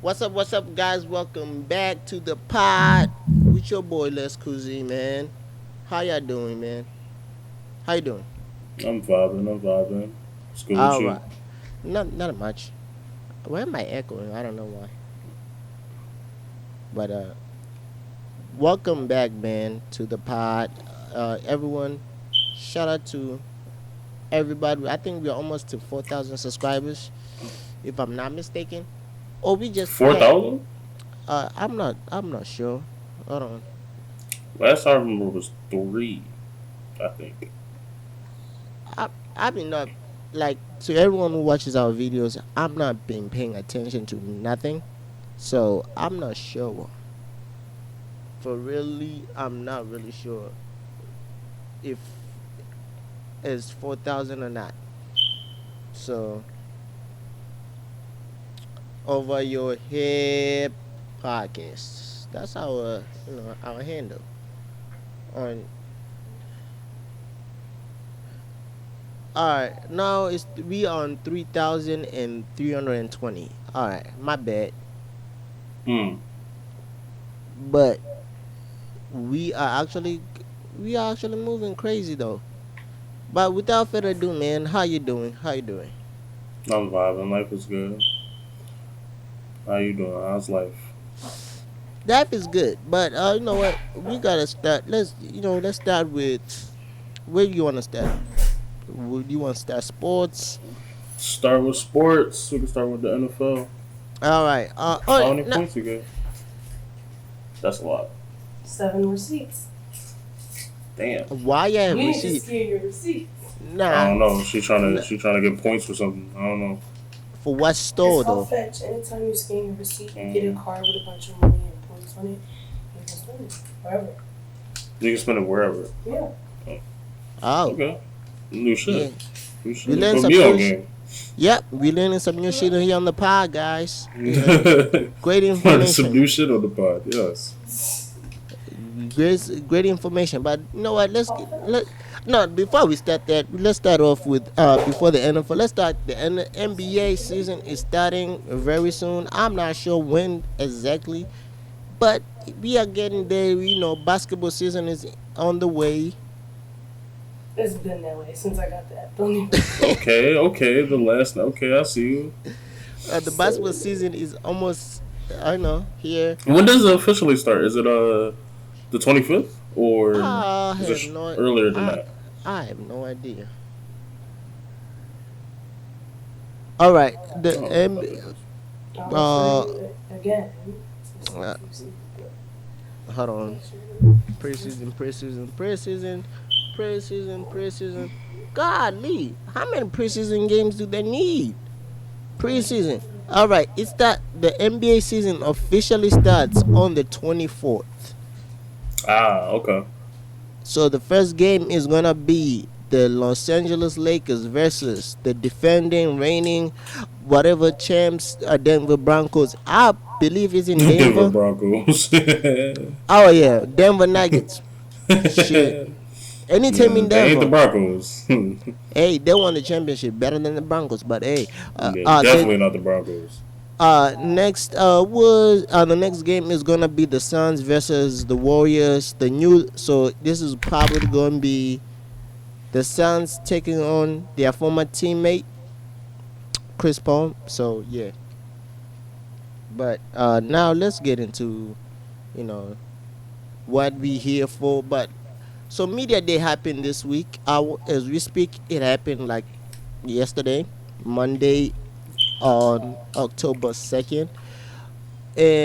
What's up, guys? Welcome back to the pod with your boy LESKUZZY, man. How y'all doing, man? How you doing? I'm vibing. I'm vibing. It's good with All you. right. Not much. Why am I echoing? I don't know why. But welcome back, man, to the pod. Everyone, shout out to everybody. I think we're almost to 4,000 subscribers, if I'm not mistaken. Or we just Four had. thousand. I'm not sure. Hold on. Last I remember was three. I think. I've been not like to everyone who watches our videos. I'm not been paying attention to nothing, so I'm not sure. For really, I'm not really sure if it's 4,000 or not. So over your head podcast. That's our our handle on. All right, now it's we on 3,320. All right, my bad, Hmm. but we are actually we are actually moving crazy though. But without further ado, man, how you doing? How you doing? I'm vibing. Life is good. How you doing? How's life? That is good, but you know what? We gotta start. Let's start with where do you want to start? Would you want to start sports? Start with sports. We can start with the NFL. All right. How many No. points you get? That's a lot. 7 receipts. Damn. Why you You have need to receipt? scan your receipts. I Nah. don't know. She trying to Nah. she trying to get points for something. I don't know. For what It's store all though? fetch. Anytime you scan your receipt, you get a Mm. card with a bunch of money and points on it. You can spend it wherever. You can spend it wherever. Yeah. Oh, Okay. New yeah. shit. New We shit. learned Put some me on new. game. Yep, we learning some new shit here on the pod, guys. Great Learning some information. new shit on the pod. Yes. Great information. But you know what? All fetch. No, before we start that, let's start off with before the NFL. Let's start the NBA season is starting very soon. I'm not sure when exactly, but we are getting there. Basketball season is on the way. It's been that way since I got that. Don't even. Okay, okay. The last. Okay, I see you. The basketball season is almost, I don't know, here. When does it officially start? Is it the 25th or I is it have no, earlier than I, that? I have no idea. All right, the Oh, I M, thought it was. I'll uh, show you it again. uh, hold on. Make sure. Preseason. Godly, how many preseason games do they need? Preseason. All right, it's that the NBA season officially starts on the 24th. Ah, okay. So the first game is gonna be the Los Angeles Lakers versus the defending, reigning, whatever champs, Denver Broncos. I believe it's in Denver Denver. Broncos. Oh yeah, Denver Nuggets. Shit. Anytime Nah, in they ain't the Denver. Broncos. Hey, they won the championship better than the Broncos, but hey, Yeah, the definitely not the Broncos. next the next game is gonna be the Suns versus the Warriors. So this is probably gonna be the Suns taking on their former teammate Chris Paul. So yeah, but now let's get into you know what we here for. But so media day happened this week. As we speak, it happened like yesterday, Monday on October 2nd.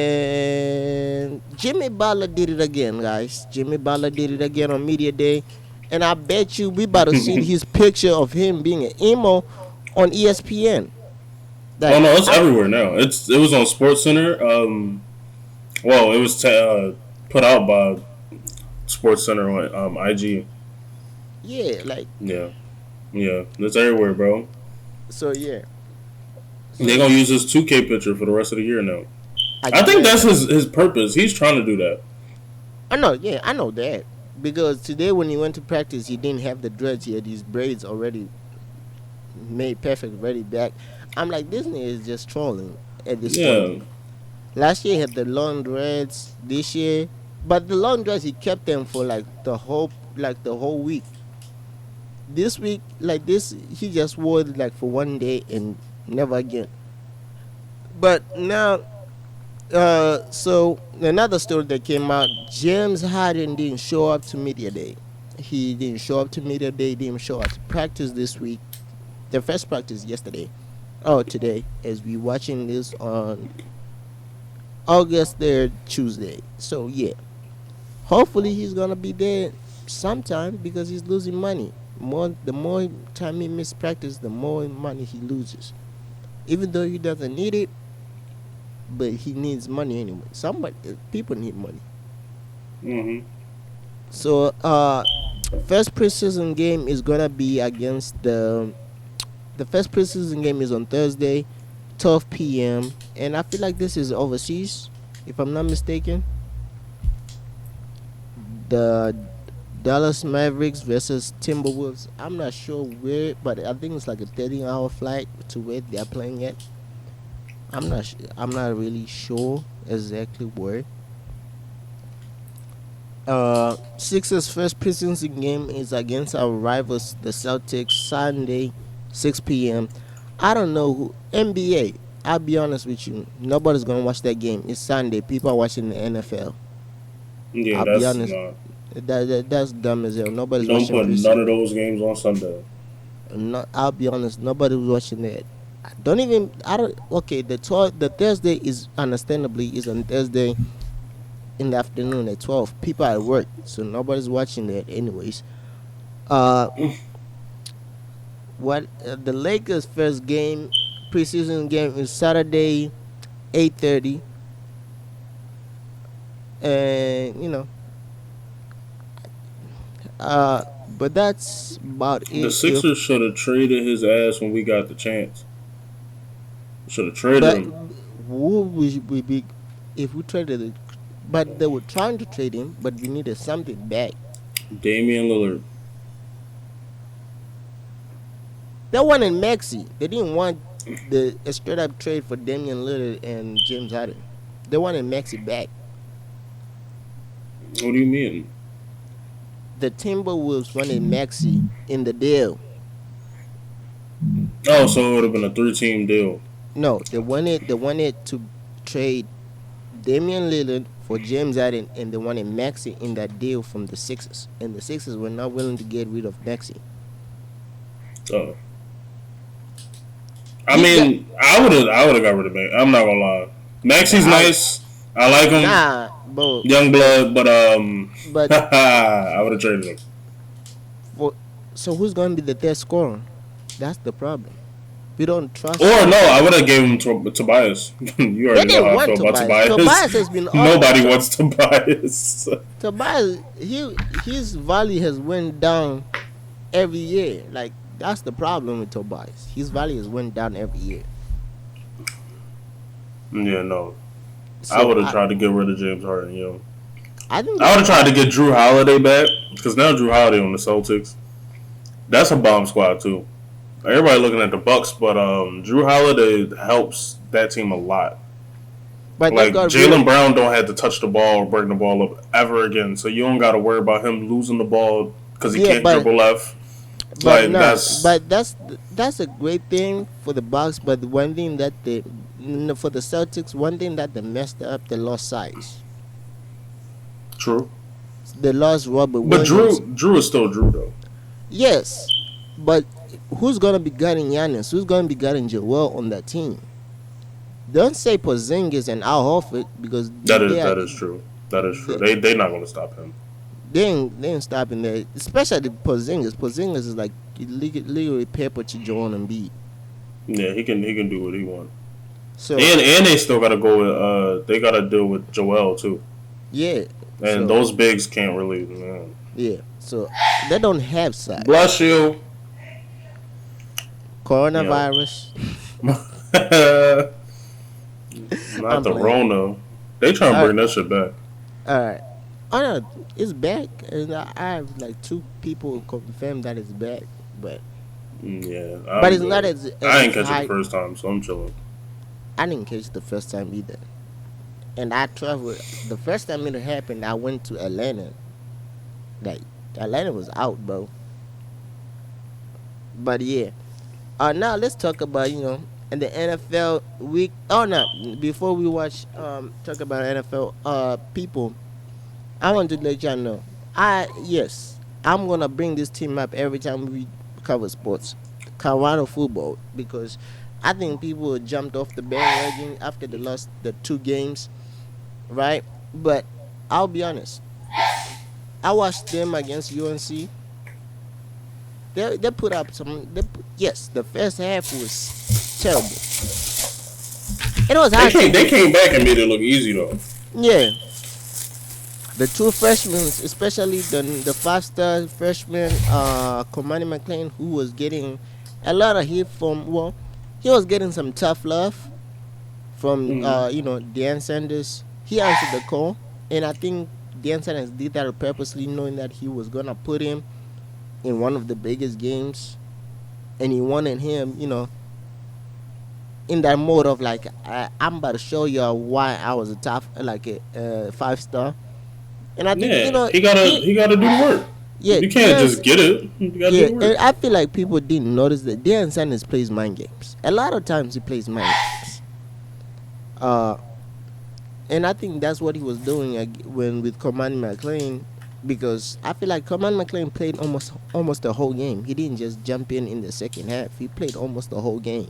And Jimmy Butler did it again, guys. Jimmy Butler did it again on media day, and I bet you we about to see his picture of him being an emo on ESPN. Oh Like, no, it's everywhere now. It was on Sports Center. Well, it was put out by Sports Center on IG. yeah, like Yeah, yeah, it's everywhere, bro. so, yeah. They So gonna use his 2K picture for the rest of the year now. I I think guess that's his purpose. He's trying to do that. I know, yeah, I know that because today when he went to practice, he didn't have the dreads. He had his braids already made perfect, ready back. I'm like, Disney is just trolling at this point. Yeah, Last year he had the long dreads. This year, but the long dreads he kept them for the whole week. This week, like this, he just wore it like for one day and never again. But now, so another story that came out: James Harden didn't show up to media day. He didn't show up to media day. Didn't show up to practice this week. The first practice yesterday. Oh, today, as we watching this on August 3rd, Tuesday. So yeah, hopefully he's gonna be there sometime because he's losing money. The more time he miss practice, the more money he loses. Even though he doesn't need it, but he needs money anyway. People need money. Mm-hmm. So first preseason game is gonna be against the first preseason game is on Thursday, 12 p.m. And I feel like this is overseas, if I'm not mistaken. The Dallas Mavericks versus Timberwolves. I'm not sure where, but I think it's like a 30-hour flight to where they're playing at. I'm not really sure exactly where. Sixers first preseason game is against our rivals, the Celtics, Sunday, 6 p.m. I don't know who NBA. I'll be honest with you, nobody's gonna watch that game. It's Sunday. People are watching the NFL. Yeah, I'll be that's honest. not. That's dumb as hell. Nobody's Don't watching put preseason. none of those games on Sunday. No, I'll be honest. Nobody's watching that. I don't even. I don't. Okay, the Thursday is understandably is on Thursday in the afternoon at 12. People are at work, so nobody's watching that anyways. Uh, the Lakers' first game, preseason game, is Saturday, 8:30, and but that's about The it. If Sixers should have traded his ass when we got the chance. Should have traded but him. who would we be if we traded it? But they were trying to trade him, but we needed something back. Damian Lillard. They wanted Maxi. They didn't want the a straight up trade for Damian Lillard and James Harden. They wanted Maxi back. What do you mean? The Timberwolves wanted Maxi in the deal. Oh, so it would have been a 3-team deal. No, they wanted to trade Damian Lillard for James Harden, and they wanted Maxi in that deal from the Sixers. And the Sixers were not willing to get rid of Maxi. Oh. I mean, I would have got rid of Max. I'm not gonna lie. Maxi's nice. I like him. Nah, bro. Young blood, but But I would have traded him. so who's gonna be the third scorer? That's the problem. We don't trust. Or no, I would have gave him to Tobias. You They already know didn't how I want feel about Tobias. Tobias. Tobias has been Nobody wants Tobias. Tobias, his value has went down every year. Like that's the problem with Tobias. His value has went down every year. Yeah, no. So I would have tried to get rid of James Harden. I think I would have tried to get Drew Holiday back because now Drew Holiday on the Celtics. That's a bomb squad too. Everybody looking at the Bucks, but Drew Holiday helps that team a lot. but Like Jaylen Brown don't have to touch the ball or bring the ball up ever again, so you don't got to worry about him losing the ball because he can't dribble left. But no, that's a great thing for the Bucks. But the one thing that for the Celtics, one thing that they messed up, they lost size. True. They lost Robert But Williams. Drew is still Drew though. Yes, but who's gonna be guarding Giannis? Who's gonna be guarding Joel on that team? Don't say Porzingis and Al Horford because That is true. That is true. They're not going to stop him. They ain't stopping there. Especially Porzingis. Porzingis is like literally paper to Joel Embiid. Yeah, he can do what he wants. So And they still got to go with they got to deal with Joel too. yeah, And those bigs can't really. Man. yeah. So they don't have size. Bless you. Coronavirus. Not the Rona. They trying to bring that shit back. All right. Oh no, it's back, and I have like 2 people confirmed that it's back, but Yeah, but it's not as I didn't catch high. it the first time, so I'm chilling. I didn't catch it the first time either. and I traveled. The first time it happened, I went to Atlanta. Like Atlanta was out, bro. But yeah. Now let's talk about in the NFL week. Oh no, before we watch talk about NFL people, I want to let y'all know. I'm gonna bring this team up every time we cover sports, Colorado football, because I think people jumped off the bandwagon after they lost the 2 games, right? But I'll be honest, I watched them against UNC. They put up some. Yes, the first half was terrible. It was They hard to came. They do. came back and made it look easy though. Yeah, the two freshmen, especially the 5-star freshman, Komani McLean, who was getting a lot of heat from. Well, he was getting some tough love from Mm-hmm. Deion Sanders. He answered the call, and I think Deion Sanders did that purposely, knowing that he was gonna put him in one of the biggest games, and he wanted him, in that mode of like I'm about to show you why I was a top like a 5-star. And I think Yeah, he gotta he he gotta do the work. yeah You can't just get it. You gotta do yeah, the and work. I feel like people didn't notice that Deion Sanders plays mind games. A lot of times he plays mind games. Uh, and I think that's what he was doing when with Command McLean, because I feel like Command McLean played almost the whole game. He didn't just jump in the second half. He played almost the whole game,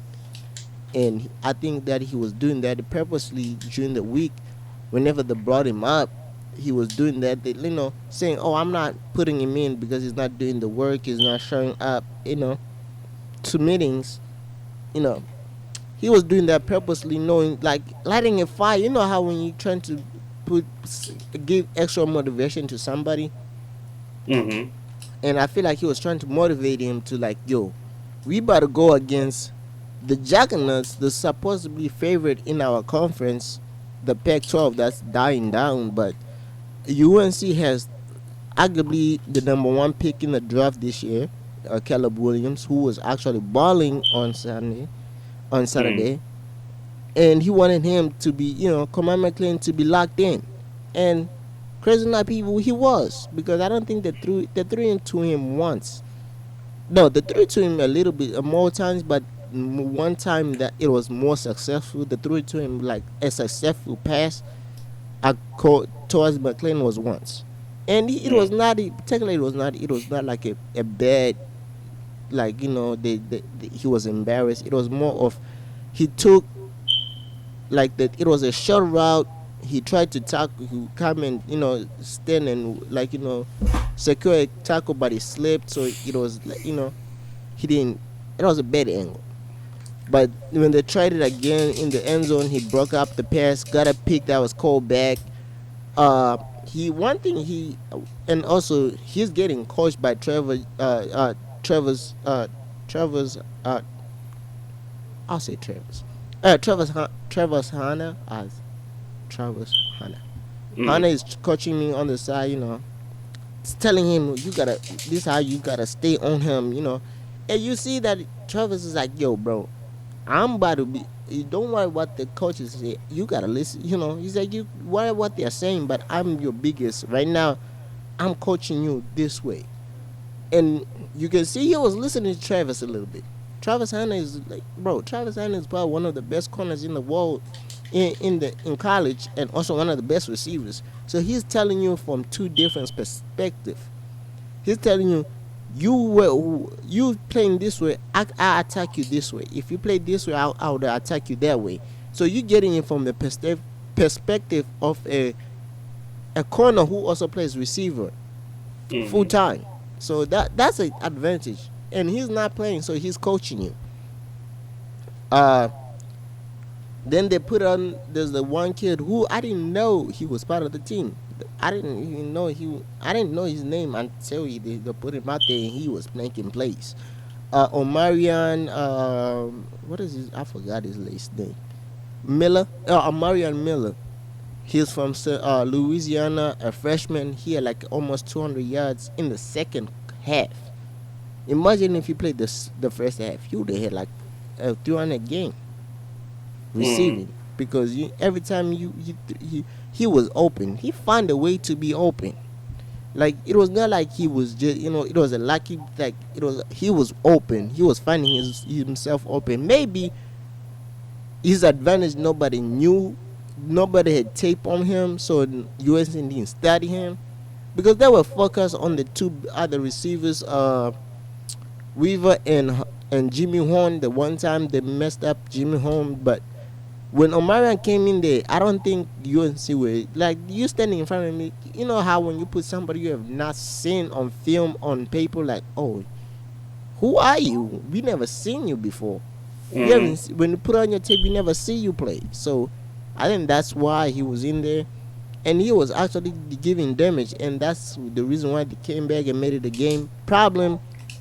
and I think that he was doing that purposely during the week. Whenever they brought him up, he was doing that. Saying, "Oh, I'm not putting him in because he's not doing the work. He's not showing up." To meetings. You know, he was doing that purposely, knowing like lighting a fire. You know how when you're trying to put give extra motivation to somebody, Mm-hmm. and I feel like he was trying to motivate him to like, yo, we better go against the Juggernauts, the supposedly favorite in our conference, the Pac-12 that's dying down, but UNC has arguably the number one pick in the draft this year, Caleb Williams, who was actually balling on Mm. Saturday, and he wanted him to be, Command McLean to be locked in, and crazy enough, he was, because I don't think they threw him to him once. No, they threw it to him a little bit more times, but one time that it was more successful, they threw it to him like a successful pass towards McLean was once, and it was Mm. not technically it was not like a bad, like he was embarrassed. It was more of he took like that. It was a short route. He tried to tackle, he come and stand and like secure a tackle, but he slipped. So it was like he didn't. It was a bad angle. But when they tried it again in the end zone, he broke up the pass, got a pick that was called back. He one thing he and also he's getting coached by Trevor's I'll say Trevor's Hanna as Travis Hanna. Mm. Hanna is coaching me on the side, it's telling him you gotta this is how you gotta stay on him, and you see that Travis is like, yo, bro, I'm about to be. You don't worry what the coaches say. You gotta listen. He's like, you worry what they're saying, but I'm your biggest right now. I'm coaching you this way, and you can see he was listening to Travis a little bit. Travis Hanna is like, bro. Travis Hanna is probably one of the best corners in the world, in college, and also one of the best receivers. So he's telling you from two different perspectives. He's telling you, you playing this way, I attack you this way. If you play this way, I would attack you that way. So you getting it from the perspective of a corner who also plays receiver full Mm. time. So that's an advantage. And he's not playing, so he's coaching you. Uh, then they put on. There's the one kid who I didn't know he was part of the team. I didn't even know he. I didn't know his name until they put him out there and he was making plays. Omarion. What is his? I forgot his last name. Miller. Omarion Miller. He's from Louisiana. A freshman. He had like almost 200 yards in the second half. Imagine if you played the first half, you would have had like a 300 game Mm. receiving. because every time he was open, he found a way to be open. Like it was not like he was just it was a lucky, like he was open. He was finding himself open. Maybe his advantage nobody knew, nobody had tape on him, so USN didn't study him because they were focused on the two other receivers, Weaver and Jimmy Horn. The one time they messed up Jimmy Horn, but when Omarion came in there, I don't think UNC were like you standing in front of me. You know how when you put somebody you have not seen on film on paper, like, oh, who are you? We never seen you before. We haven't when you put on your tape, we never see you play. So I think that's why he was in there, and he was actually giving damage, and that's the reason why they came back and made it a game. Problem,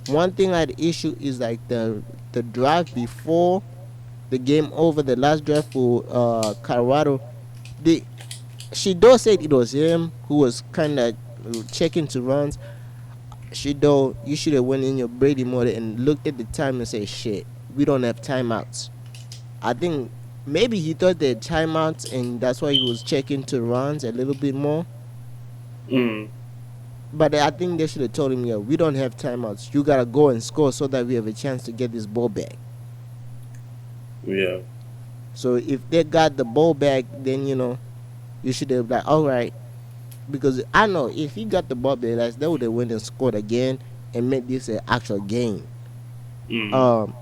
one thing I had issue is like the drive before the game over, the last drive for Colorado. The Shido said it was him who was kind of checking to runs. Shido, you should have went in your Brady mode and looked at the time and said, "Shit, we don't have timeouts." I think maybe he thought they had timeouts, and that's why he was checking to runs a little bit more. Mm. But I think they should have told him, "Yeah, we don't have timeouts. You gotta go and score so that we have a chance to get this ball back." Yeah. So if they got the ball back, then you should have like, all right, because I know if he got the ball back, like, they would have went and scored again and made this an actual game. Um,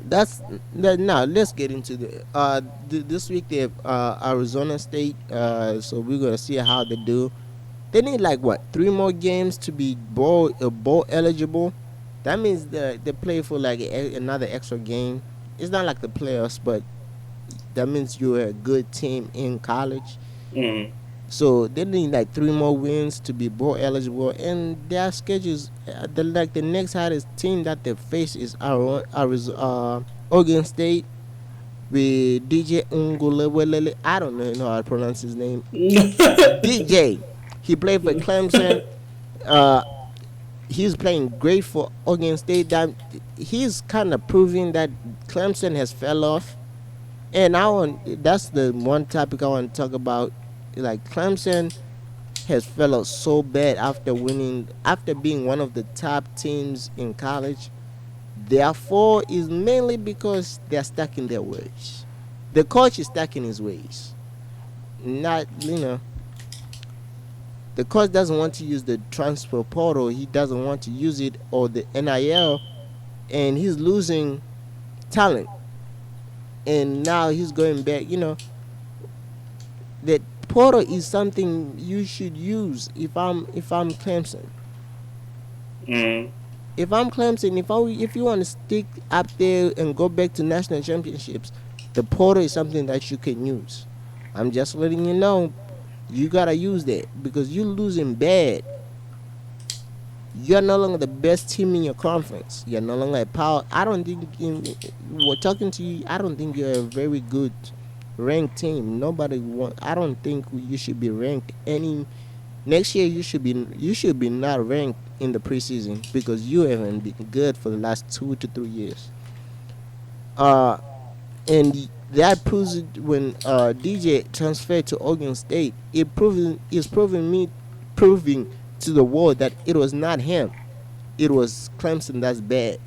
that's that. Now let's get into this week they have Arizona State. So we're gonna see how they do. They need like what 3 more games to be bowl eligible. That means they play for like another extra game. It's not like the playoffs, but that means you're a good team in college. Mm. So they need like 3 more wins to be bowl eligible, and their schedules. The next hardest team that they face is Oregon State with DJ Ungulewelele. I don't know how to pronounce his name. DJ. He played for Clemson. Uh, he's playing great for Oregon State. That he's kind of proving that Clemson has fell off. And that's the one topic I want to talk about. Like Clemson has fell off so bad after being one of the top teams in college. Therefore, is mainly because they're stuck in their ways. The coach is stuck in his ways. Not the coach doesn't want to use the transfer portal. He doesn't want to use it, or the NIL, and he's losing talent. And now he's going back. That portal is something you should use. If I'm Clemson, if I'm Clemson, if you want to stick up there and go back to national championships, the portal is something that you can use. I'm just letting you know. You gotta use that because you're losing bad. You're no longer the best team in your conference. You're no longer a power. I don't think we're talking to you. I don't think you're a very good ranked team. I don't think you should be ranked any. Next year you should be not ranked in the preseason because you haven't been good for the last 2 to 3 years. And that proves it when DJ transferred to Oregon State. Proving to the world that it was not him. It was Clemson that's bad.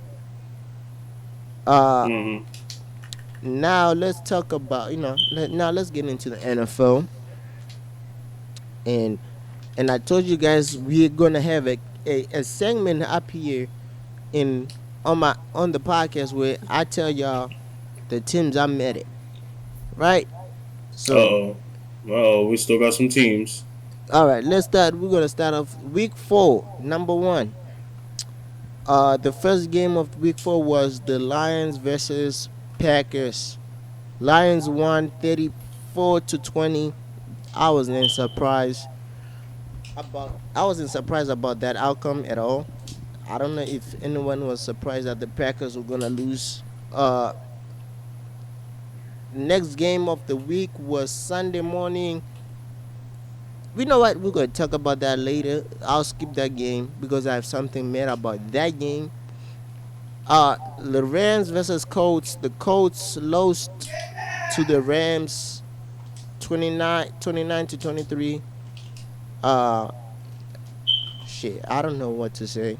Now let's talk about now let's get into the NFL. And I told you guys we're gonna have a segment up here on the podcast where I tell y'all the teams I met at. Right? So we still got some teams. all right, let's start. We're gonna start off week 4, number 1. The first game of week 4 was the Lions versus Packers. Lions won 34-20. I wasn't surprised about that outcome at all. I don't know if anyone was surprised that the Packers were gonna lose. Next game of the week was Sunday morning. We know what, we're going to talk about that later. I'll skip that game because I have something mad about that game. The Rams versus Colts. The Colts lost to the Rams 29 to 23. Uh, shit, I don't know what to say.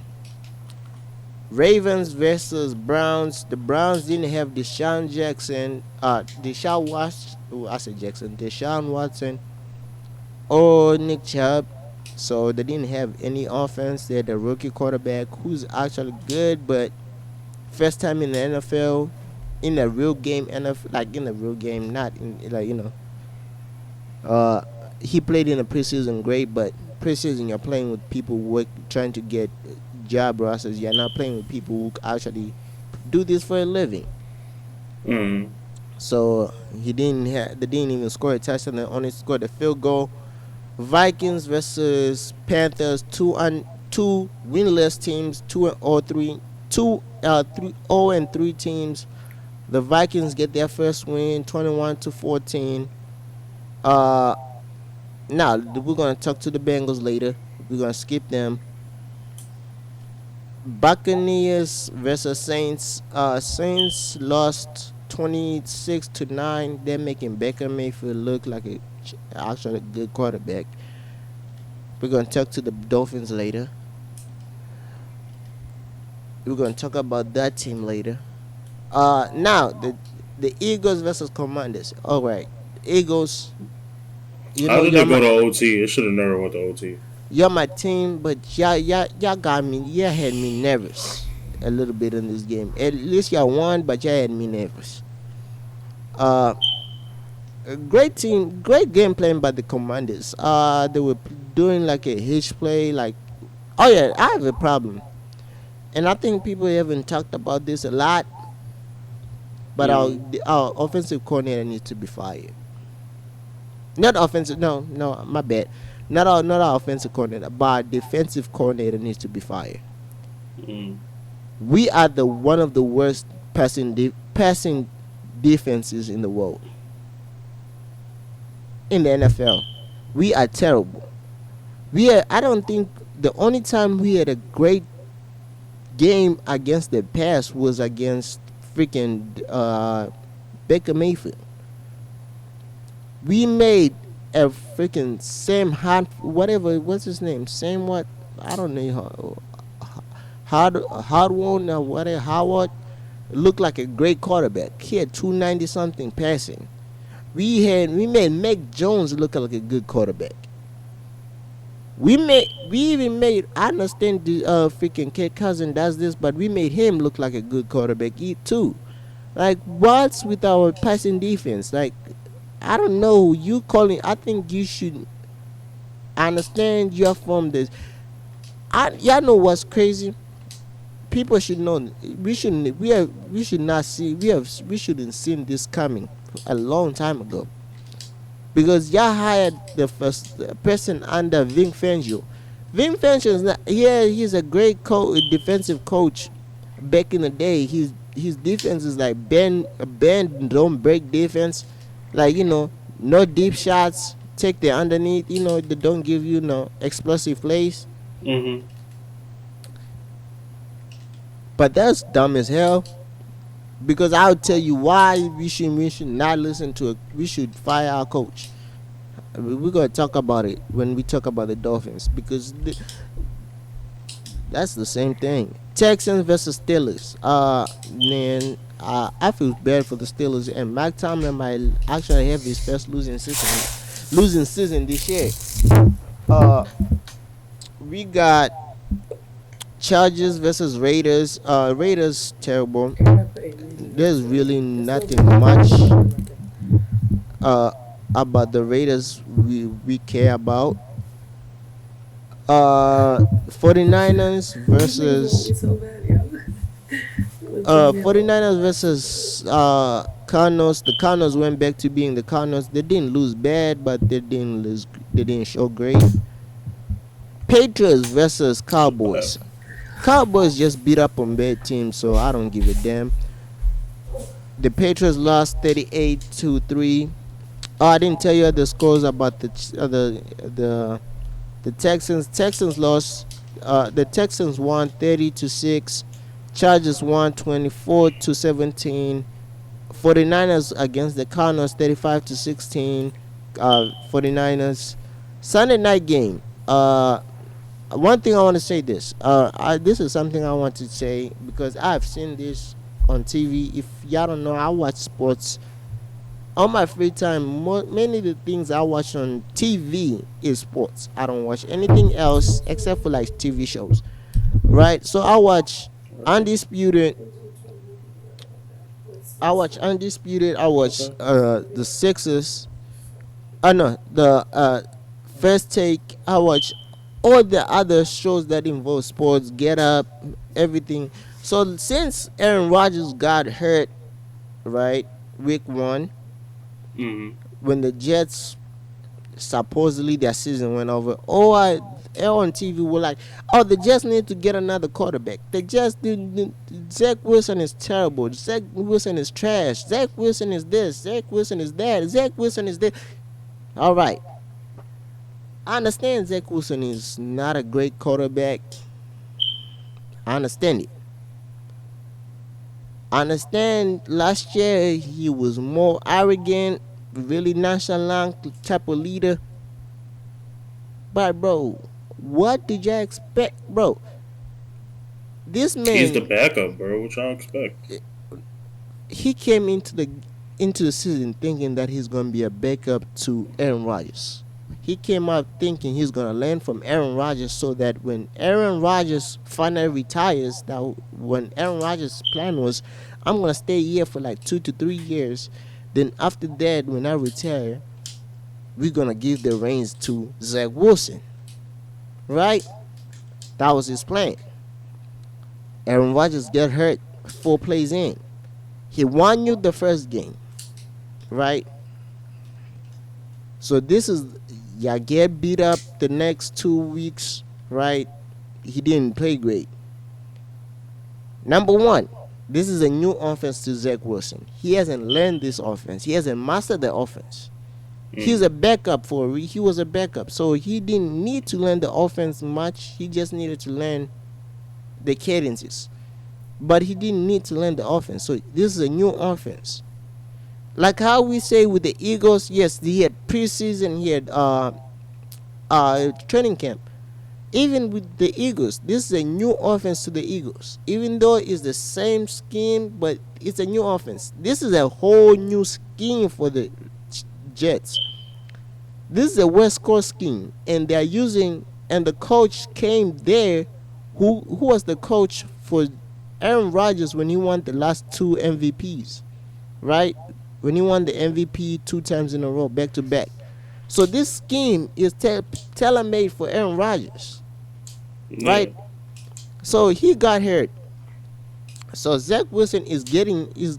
Ravens versus Browns. The Browns didn't have Deshaun Jackson. Deshaun Watson. Oh, I said Jackson. Deshaun Watson or Nick Chubb. So they didn't have any offense. They had a rookie quarterback who's actually good, but first time in the NFL, in a real game, NFL, like in a real game, not in like Uh, he played in the preseason great, but preseason you're playing with people work trying to get job rosters. You're not playing with people who actually do this for a living. Mm. So they didn't even score a touchdown. They only scored a field goal. Vikings versus Panthers, two winless teams, 3 teams. The Vikings get their first win, 21-14. Uh, Now we're gonna talk to the Bengals later. We're gonna skip them. Buccaneers versus Saints. Saints lost 26-9. They're making Baker Mayfield look like actually a good quarterback. We're gonna talk to the Dolphins later. We're gonna talk about that team later. Now the Eagles versus Commanders. All right, Eagles. You How know did they you're go my to OT? It should have never went to OT. you're my team, but y'all got me. Y'all had me nervous a little bit in this game. At least y'all won, but y'all had me nervous. Uh, a great team, great game plan by the Commanders. They were doing like a hitch play. Like, oh yeah, I have a problem, and I think people haven't talked about this a lot. But our offensive coordinator needs to be fired. Not offensive. No, my bad. Not our offensive coordinator, but our defensive coordinator needs to be fired. Mm. We are the one of the worst passing defenses in the world. In the NFL, we are terrible. I don't think the only time we had a great game against the pass was against freaking Baker Mayfield. We made a freaking Sam whatever, what's his name? Sam what? I don't know. Hardwon or whatever, Howard looked like a great quarterback. He had 290 something passing. We made Mac Jones look like a good quarterback. We even made, I understand the freaking Kirk Cousin does this, but we made him look like a good quarterback too. Like, what's with our passing defense? Like, I don't know. I think you should understand you're from this. Y'all know what's crazy? People should know. We shouldn't. We should not see. We shouldn't seen this coming a long time ago. Because y'all hired the first person under Vin Fangio. Vin Fangio is not. Yeah, he's a great defensive coach. Back in the day, his defense is like bend don't break defense. Like, no deep shots. Take the underneath. They don't give you no explosive plays. Mm-hmm. But that's dumb as hell. Because I'll tell you why we should not listen to it. We should fire our coach. We're gonna talk about it when we talk about the Dolphins, because that's the same thing. Texans versus Steelers. Man, I feel bad for the Steelers, and Mike Tomlin might actually have his first losing season this year. We got Chargers versus Raiders. Raiders terrible. There's really nothing much about the Raiders we care about. 49ers versus 49ers versus Cardinals. The Cardinals went back to being the Cardinals. They didn't lose bad, but they didn't show great. Patriots versus Cowboys. Cowboys just beat up on bad teams, so I don't give a damn. The Patriots lost 38-3. Oh, I didn't tell you the scores about the Texans. Texans lost. The Texans won 30-6. Chargers won 24-17. 49ers against the Cardinals 35-16. 49ers. Sunday night game. One thing I want to say this. This is something I want to say because I've seen this on TV. If y'all don't know, I watch sports on my free time. Many of the things I watch on TV is sports. I don't watch anything else except for like TV shows, right? So I watch Undisputed. I watch Undisputed. I watch Okay. the Sixers. No, the First Take. I watch all the other shows that involve sports. Get Up, everything. So since Aaron Rodgers got hurt, right, week 1, Mm-hmm. when the Jets supposedly their season went over. Oh, I on TV were like, oh, the Jets need to get another quarterback. The Jets didn't. Zach Wilson is terrible. Zach Wilson is trash. Zach Wilson is this. Zach Wilson is that. Zach Wilson is this. All right, I understand Zach Wilson is not a great quarterback. I understand it. I understand last year he was more arrogant, really nonchalant type of leader. But bro, what did you expect, bro? This He's the man, backup, bro. What y'all expect? he came into the season thinking that he's gonna be a backup to Aaron Rodgers. He came out thinking he's gonna learn from Aaron Rodgers so that when Aaron Rodgers finally retires, that when Aaron Rodgers' plan was, I'm gonna stay here for like 2 to 3 years. Then after that, when I retire, we're gonna give the reins to Zach Wilson, right? That was his plan. Aaron Rodgers get hurt 4 plays in. He won you the first game, right? So this is you get beat up the next 2 weeks, right? He didn't play great. Number one, this is a new offense to Zach Wilson. He hasn't learned this offense. He hasn't mastered the offense. He's a backup he was a backup, so he didn't need to learn the offense much. He just needed to learn the cadences, but he didn't need to learn the offense. So this is a new offense. Like how we say with the Eagles, yes, he had preseason, he had training camp. Even with the Eagles, this is a new offense to the Eagles. Even though it's the same scheme, but it's a new offense. This is a whole new scheme for the Jets. This is a West Coast scheme, and they're using. And the coach came there. Who was the coach for Aaron Rodgers when he won the last 2 MVPs, right? When he won the MVP 2 times in a row, back to back. So this scheme is tailor made for Aaron Rodgers, Yeah. right? So he got hurt. So Zach Wilson is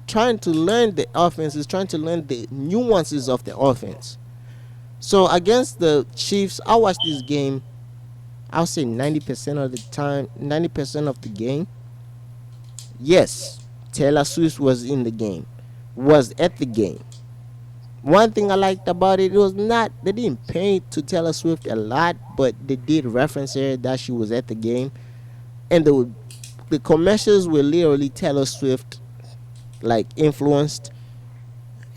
trying to learn the offense. Is trying to learn the nuances of the offense. So against the Chiefs, I watched this game. I'll say 90% of the time, 90% of the game. Yes, Taylor Swift was in the game, was at the game. One thing I liked about it was not they didn't pay to Taylor Swift a lot, but they did reference her that she was at the game, and the commercials were literally Taylor Swift like influenced.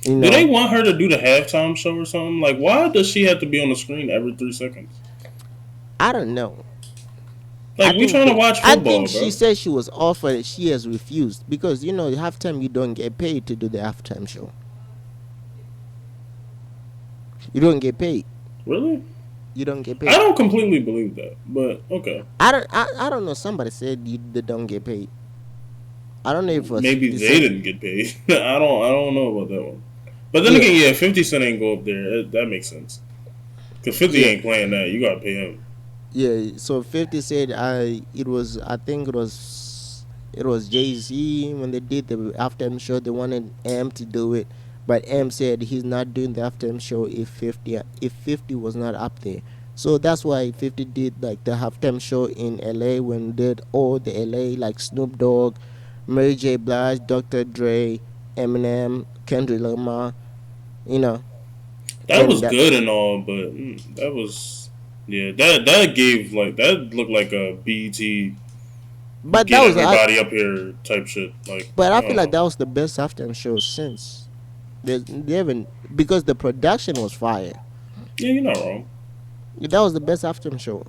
You Do they know, want her to do the halftime show or something? Like, why does she have to be on the screen every 3 seconds? I don't know. Like, we trying to watch I football, think she bro. said she was offered. She has refused because halftime you don't get paid to do the halftime show. You don't get paid. Really? You don't get I paid. don't completely believe that, but okay. I don't know. Somebody said they don't get paid. I don't know if it was Maybe 50 they Cent. didn't get paid. I don't know about that one. But then Yeah, again, yeah, 50 Cent ain't go up there. That makes sense. Because 50 yeah, ain't playing that. You gotta pay him. yeah. So 50 said I think it was Jay-Z when they did the halftime show. They wanted M to do it, but M said he's not doing the halftime show if 50 was not up there. So that's why 50 did like the halftime show in LA when did all the LA like Snoop Dogg, Mary J. Blige, Dr. Dre, Eminem, Kendrick Lamar, you know, That was and that good and all, but that was. Yeah, that gave, like, that looked like a BET But that get was everybody up here type shit. Like, but I I feel don't like know. that was the best halftime show since they haven't, because the production was fire. Yeah, you're not wrong. That was the best halftime show.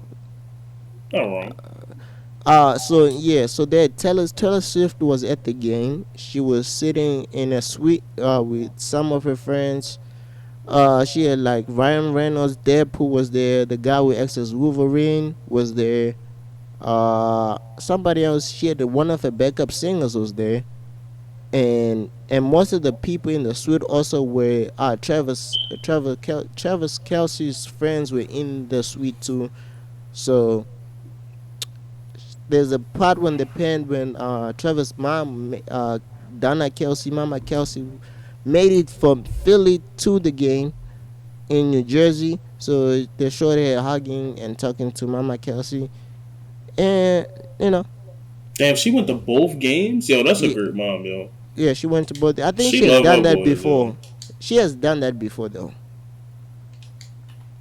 Not wrong. So yeah, so that Taylor Swift was at the game. She was sitting in a suite with some of her friends. She had like Ryan Reynolds, Deadpool was there. The guy with X as Wolverine was there. Somebody else. She had one of her backup singers was there, and most of the people in the suite also were Travis Kelsey's friends were in the suite too. So there's a part when the pen when Trevor's mom, Mama Kelsey, made it from Philly to the game in New Jersey. So they showed her hugging and talking to Mama Kelsey, and you know, Damn, she went to both games. Yo, that's a yeah, great mom, yo. yeah, she went to both. I think She she has love done her that boys, yo. before. She has done that before though.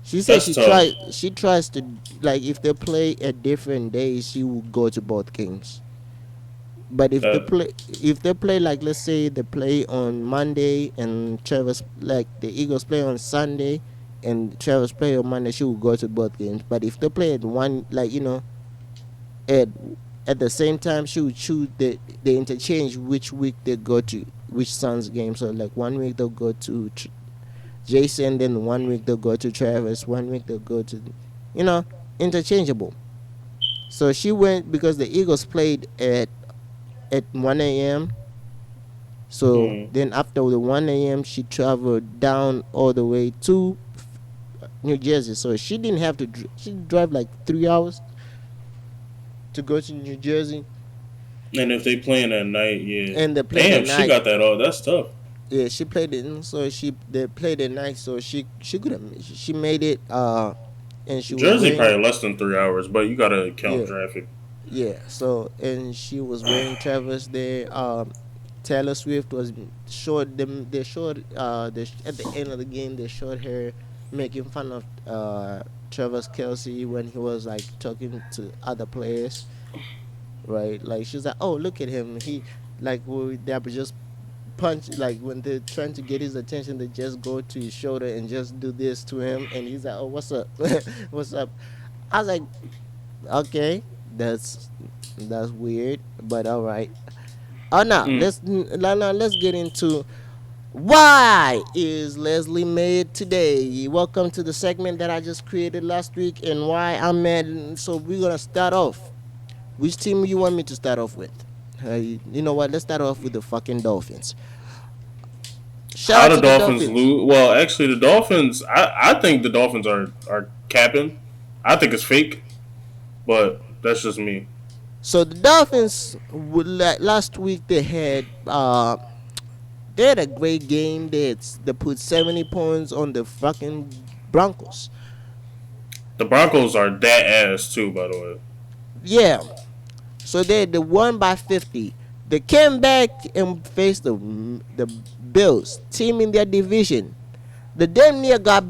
She said That's tough. she tries to, like, if they play at different days, she will go to both games. But That if they play, like, let's say they play on Monday and Travis, like the Eagles play on Sunday and Travis play on Monday, she will go to both games. But if they play at one, like, at at the same time, she will choose the interchange which week they go to which Suns game. So like one week they'll go to Jason, then one week they'll go to Travis, one week they'll go to, you know, interchangeable. So she went because the Eagles played at 1 a.m. So mm. then after the 1 a.m., she traveled down all the way to New Jersey. So she didn't have to. She drive like 3 hours to go to New Jersey, And if they playing at night, yeah. and they played at Damn, she night. got that all. That's tough. Yeah, she played it. So they played at night. So she could have. She made it. And she was Jersey wearing. probably less than 3 hours, but you gotta count Yeah, traffic. yeah. So and she was wearing Travis there. Taylor Swift was showed them. They showed at the end of the game. They showed her making fun of Travis Kelsey when he was like talking to other players, right? Like she's like, "Oh, look at him. He like they were just punch, like when they're trying to get his attention. They just go to his shoulder and just do this to him, and he's like, "Oh, what's up? What's up?" I was like, "Okay, that's weird, but all right." Oh no, Mm. let's get into why is Leslie mad today. Welcome to the segment that I just created last week, and why I'm mad. So we're gonna start off. Which team you want me to start off with? You know what? Let's start off with the fucking Dolphins. Shout How out the to the Dolphins Dolphins. lose? Well, actually, the Dolphins. I think the Dolphins are capping. I think it's fake, but that's just me. So the Dolphins, last week they had a great game. They put 70 points on the fucking Broncos. The Broncos are that ass too, by the way. Yeah. So they won by 50. They came back and faced the Bills, team in their division. The damn near got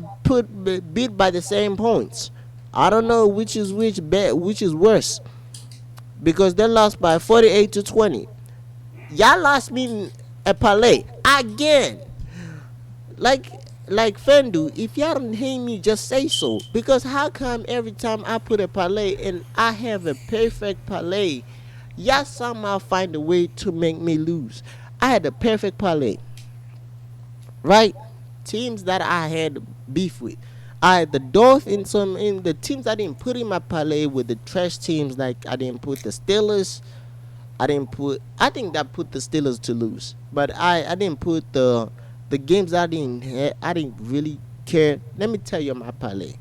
beat by the same points. I don't know which is which is worse, because they lost by 48-20. Y'all lost me a parlay again. Like like Fanduel, if y'all don't hate me, just say so. Because how come every time I put a parlay and I have a perfect parlay, y'all somehow find a way to make me lose? I had a perfect parlay, right? Teams that I had beef with. I had the Dolphins. Some in the teams I didn't put in my parlay with the trash teams. Like I didn't put the Steelers. I didn't put. I think that put the Steelers to lose, but I didn't put the games I didn't really care. Let me tell you my parlay.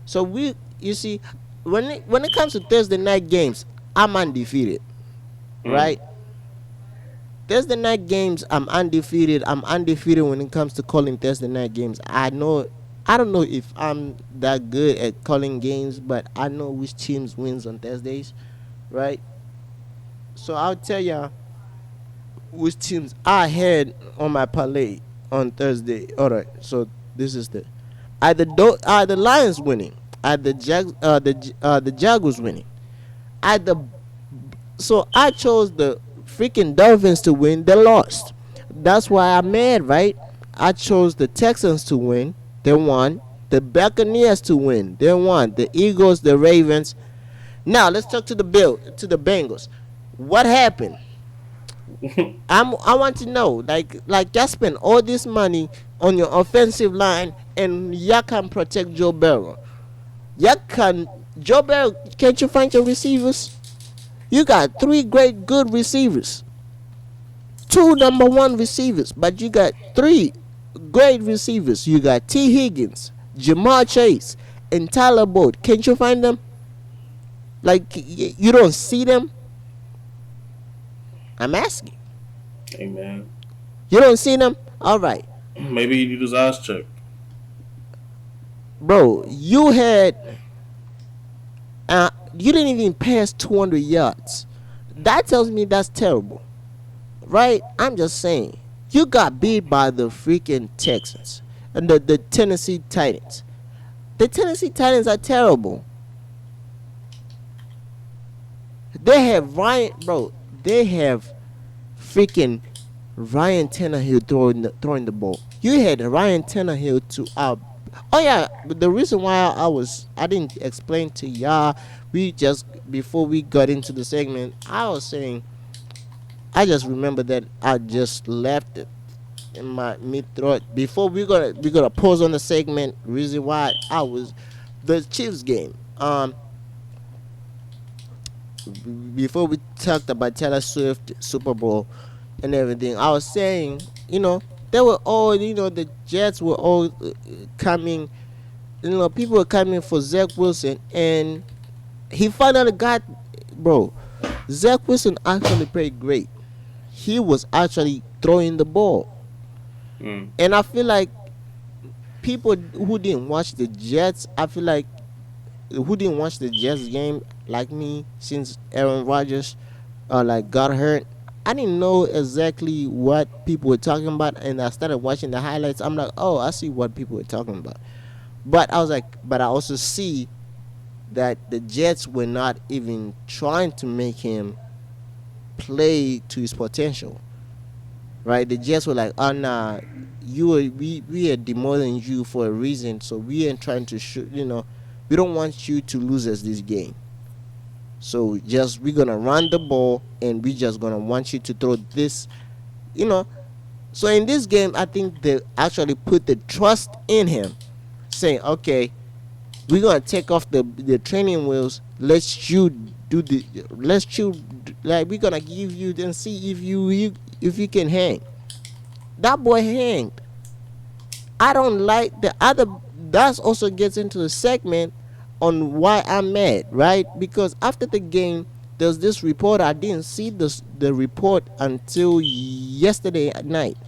So you see, when it comes to Thursday night games, I'm undefeated, Mm. right? Thursday night games, I'm undefeated. I'm undefeated when it comes to calling Thursday night games. I don't know if I'm that good at calling games, but I know which teams wins on Thursdays, right? So I'll tell you which teams I had on my parlay on Thursday. All right, so this is the Lions winning, the Jaguars winning, the So I chose the freaking Dolphins to win. They lost. That's why I'm mad, right? I chose the Texans to win. They won. The Buccaneers to win. They won. The Eagles, the Ravens. Now let's talk to the Bengals. What happened? I want to know. Like y'all spend all this money on your offensive line and y'all can protect Joe Burrow. Y'all can Joe Burrow. Can't you find your receivers? You got three great good receivers, two number one receivers, but you got three great receivers. You got T. Higgins, Jamar Chase, and Tyler Boyd. Can't you find them? Like you don't see them? I'm asking. Hey man, You don't see them? All right, maybe you need his eyes checked. bro. You didn't even pass 200 yards. That tells me that's terrible, right? I'm just saying. You got beat by the freaking Texans and the Tennessee Titans. The Tennessee Titans are terrible. They have Ryan, bro. They have freaking Ryan Tannehill throwing the ball. You had Ryan Tannehill to Oh yeah, but the reason why I didn't explain to y'all, we just before we got into the segment, I was saying I just remember that I just left it in my mid throat before we gonna pause on the segment. Reason why I was the Chiefs game. Before we talked about Taylor Swift Super Bowl and everything, I was saying, they were all, the Jets were all coming, people were coming for Zach Wilson, and he finally got, bro, Zach Wilson actually played great. He was actually throwing the ball. And I feel like people who didn't watch the Jets, who didn't watch the Jets game like me since Aaron Rodgers got hurt. I didn't know exactly what people were talking about, and I started watching the highlights. I'm like, oh, I see what people were talking about. But I was like, but I also see that the Jets were not even trying to make him play to his potential. Right? The Jets were like, oh nah, we are demoting you for a reason, so we ain't trying to shoot. We don't want you to lose us this game. So we're gonna run the ball, and we just gonna want you to throw this. So in this game, I think they actually put the trust in him, saying, okay, we're gonna take off the training wheels. Let's you we're gonna give you, then see if you can hang. That boy hanged. I don't like the other. That also gets into the segment on why I'm mad, right? Because after the game, there's this report. I didn't see the report until yesterday at night.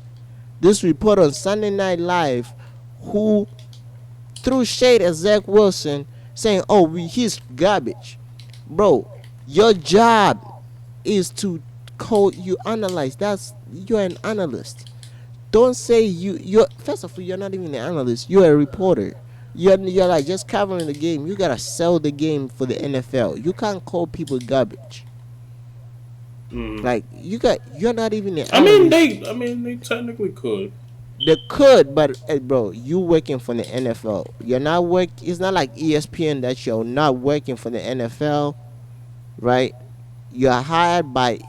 This report on Sunday Night Live, who threw shade at Zach Wilson, saying, "Oh, he's garbage, bro. Your job is to you analyze. You're an analyst. Don't say you're first of all, you're not even an analyst. You're a reporter. You're like just covering the game. You gotta sell the game for the NFL. You can't call people garbage. Like you're not even an analyst. They technically could. They could, but bro, you working for the NFL. You're not work. It's not like ESPN that you're not working for the NFL, right? You're hired by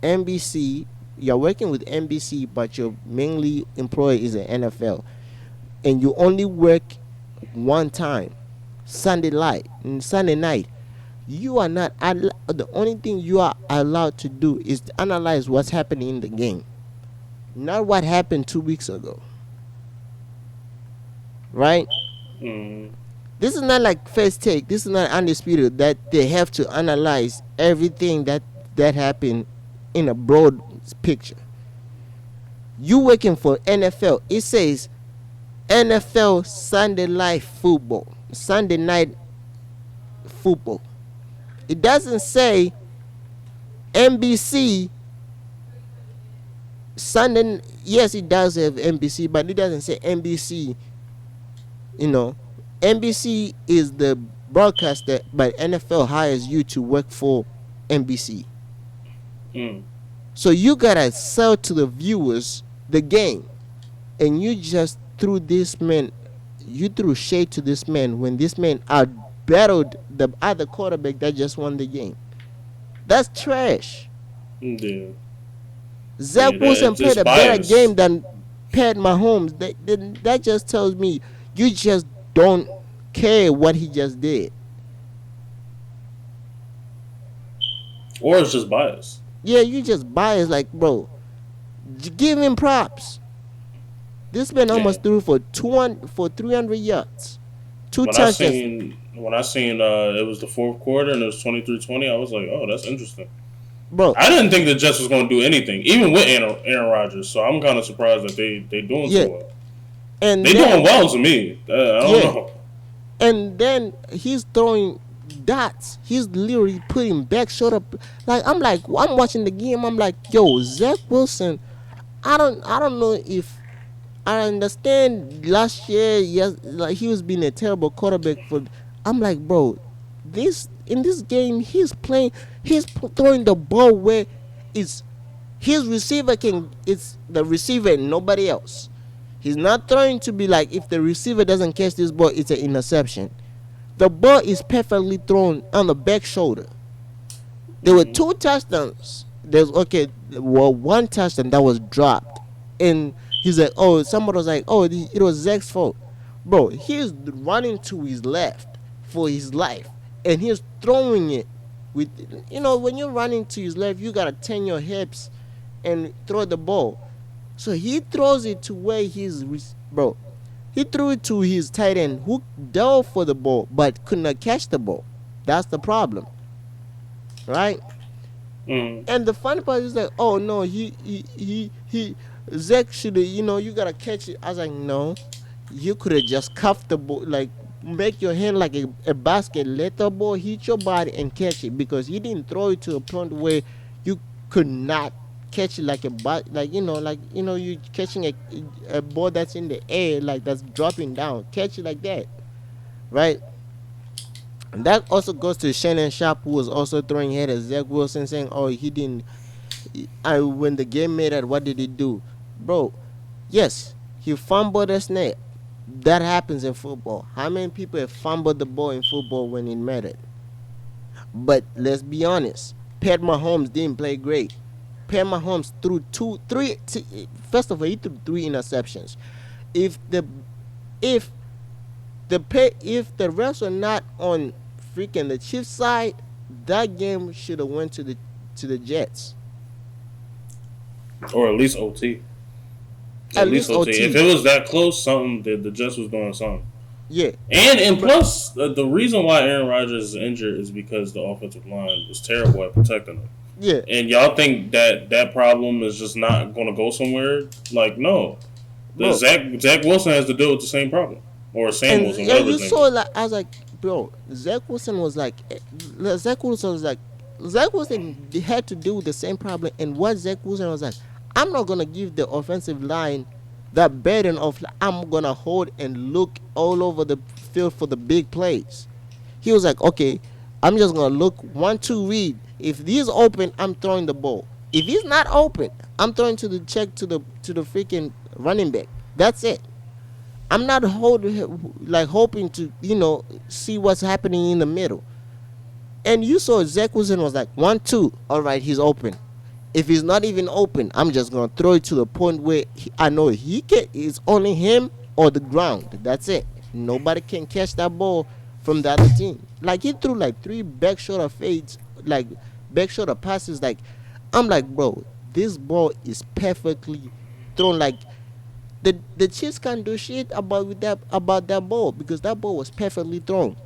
NBC. You're working with NBC, but your mainly employer is the NFL, and you only work one time, Sunday night. You are not the only thing you are allowed to do is to analyze what's happening in the game, not what happened 2 weeks ago. Right? This is not like First Take. This is not Undisputed that they have to analyze everything that happened in a broad picture. You working for NFL. It says NFL Sunday night football. It doesn't say NBC Sunday. Yes, it does have NBC, but it doesn't say NBC. NBC is the broadcaster, but NFL hires you to work for NBC. Mm. So you gotta sell to the viewers the game, and you just threw this man, you threw shade to this man when this man out battled the other quarterback that just won the game. That's trash. Yeah. Zach Yeah. Wilson played It's a better game bias. than Pat Mahomes. That just tells me you just don't care what he just did. Or it's just bias. Yeah, you just biased, like, bro. Give him props. This man Yeah. almost threw for 300 yards, two When I touchdowns, seen when I seen it was the fourth quarter and it was 23-20, I was like, oh, that's interesting. bro. I didn't think the Jets was going to do anything, even with Aaron Rodgers. So I'm kind of surprised that they doing Yeah, so well. and They doing then well to me. I don't yeah, know. and then he's throwing dots. He's literally putting back shoulder. Like I'm watching the game. I'm like, yo, Zach Wilson. I don't know if I understand last year. Yes, like he was being a terrible quarterback for. I'm like, bro, this in this game he's playing. He's throwing the ball where it's his receiver can. It's the receiver and nobody else. He's not throwing to be like if the receiver doesn't catch this ball, it's an interception. The ball is perfectly thrown on the back shoulder. There were Mm-hmm. two touchdowns. There's okay, well, one touchdown that was dropped, and he's like, oh, somebody was like, oh, it was Zach's fault, bro. He's running to his left for his life, and he's throwing it with, when you're running to his left, you gotta turn your hips and throw the ball. So he throws it to where bro. He threw it to his tight end who dove for the ball but could not catch the ball. That's the problem, right? Mm-hmm. And the funny part is like, oh no, he Zach should have, you gotta catch it. I was like, no, you could have just cuffed the ball, like make your hand like a basket, let the ball hit your body and catch it, because he didn't throw it to a point where you could not catch it like you catching a ball that's in the air, like that's dropping down. Catch it like that, right? And that also goes to Shannon Sharp, who was also throwing head at Zach Wilson, saying, "Oh, he didn't." When the game made it, what did he do, bro? Yes, he fumbled a snap. That happens in football. How many people have fumbled the ball in football when it mattered? But let's be honest. Pat Mahomes didn't play great. Pat Mahomes threw first of all, he threw three interceptions. If the if if the refs are not on freaking the Chiefs side, that game should have went to the Jets. Or at least OT. At At least least OT. If OT. it was that close, something the Jets was doing something. Yeah. And But plus, the reason why Aaron Rodgers is injured is because the offensive line was terrible at protecting him. yeah. And y'all think that problem is just not going to go somewhere? Like, no. The Bro. Zach Wilson has to deal with the same problem. Or Sam And Wilson, yeah, whatever you his name saw, is. like, I was like, bro, Zach Wilson was like, Zach Wilson had to deal with the same problem. And what Zach Wilson was like, I'm not gonna give the offensive line that burden of I'm gonna hold and look all over the field for the big plays. He was like, okay, I'm just gonna look 1-2 read. If he's open, I'm throwing the ball. If he's not open, I'm throwing to the check to the freaking running back. That's it. I'm not hoping to see what's happening in the middle. And you saw Zach Wilson was like 1-2. All right, he's open. If he's not even open, I'm just gonna throw it to the point where I know he can. It's only him or the ground. That's it. Nobody can catch that ball from the other team. Like he threw like three back shoulder fades, like back shoulder passes. Like I'm like, bro, this ball is perfectly thrown. Like the Chiefs can't do shit about that ball because that ball was perfectly thrown,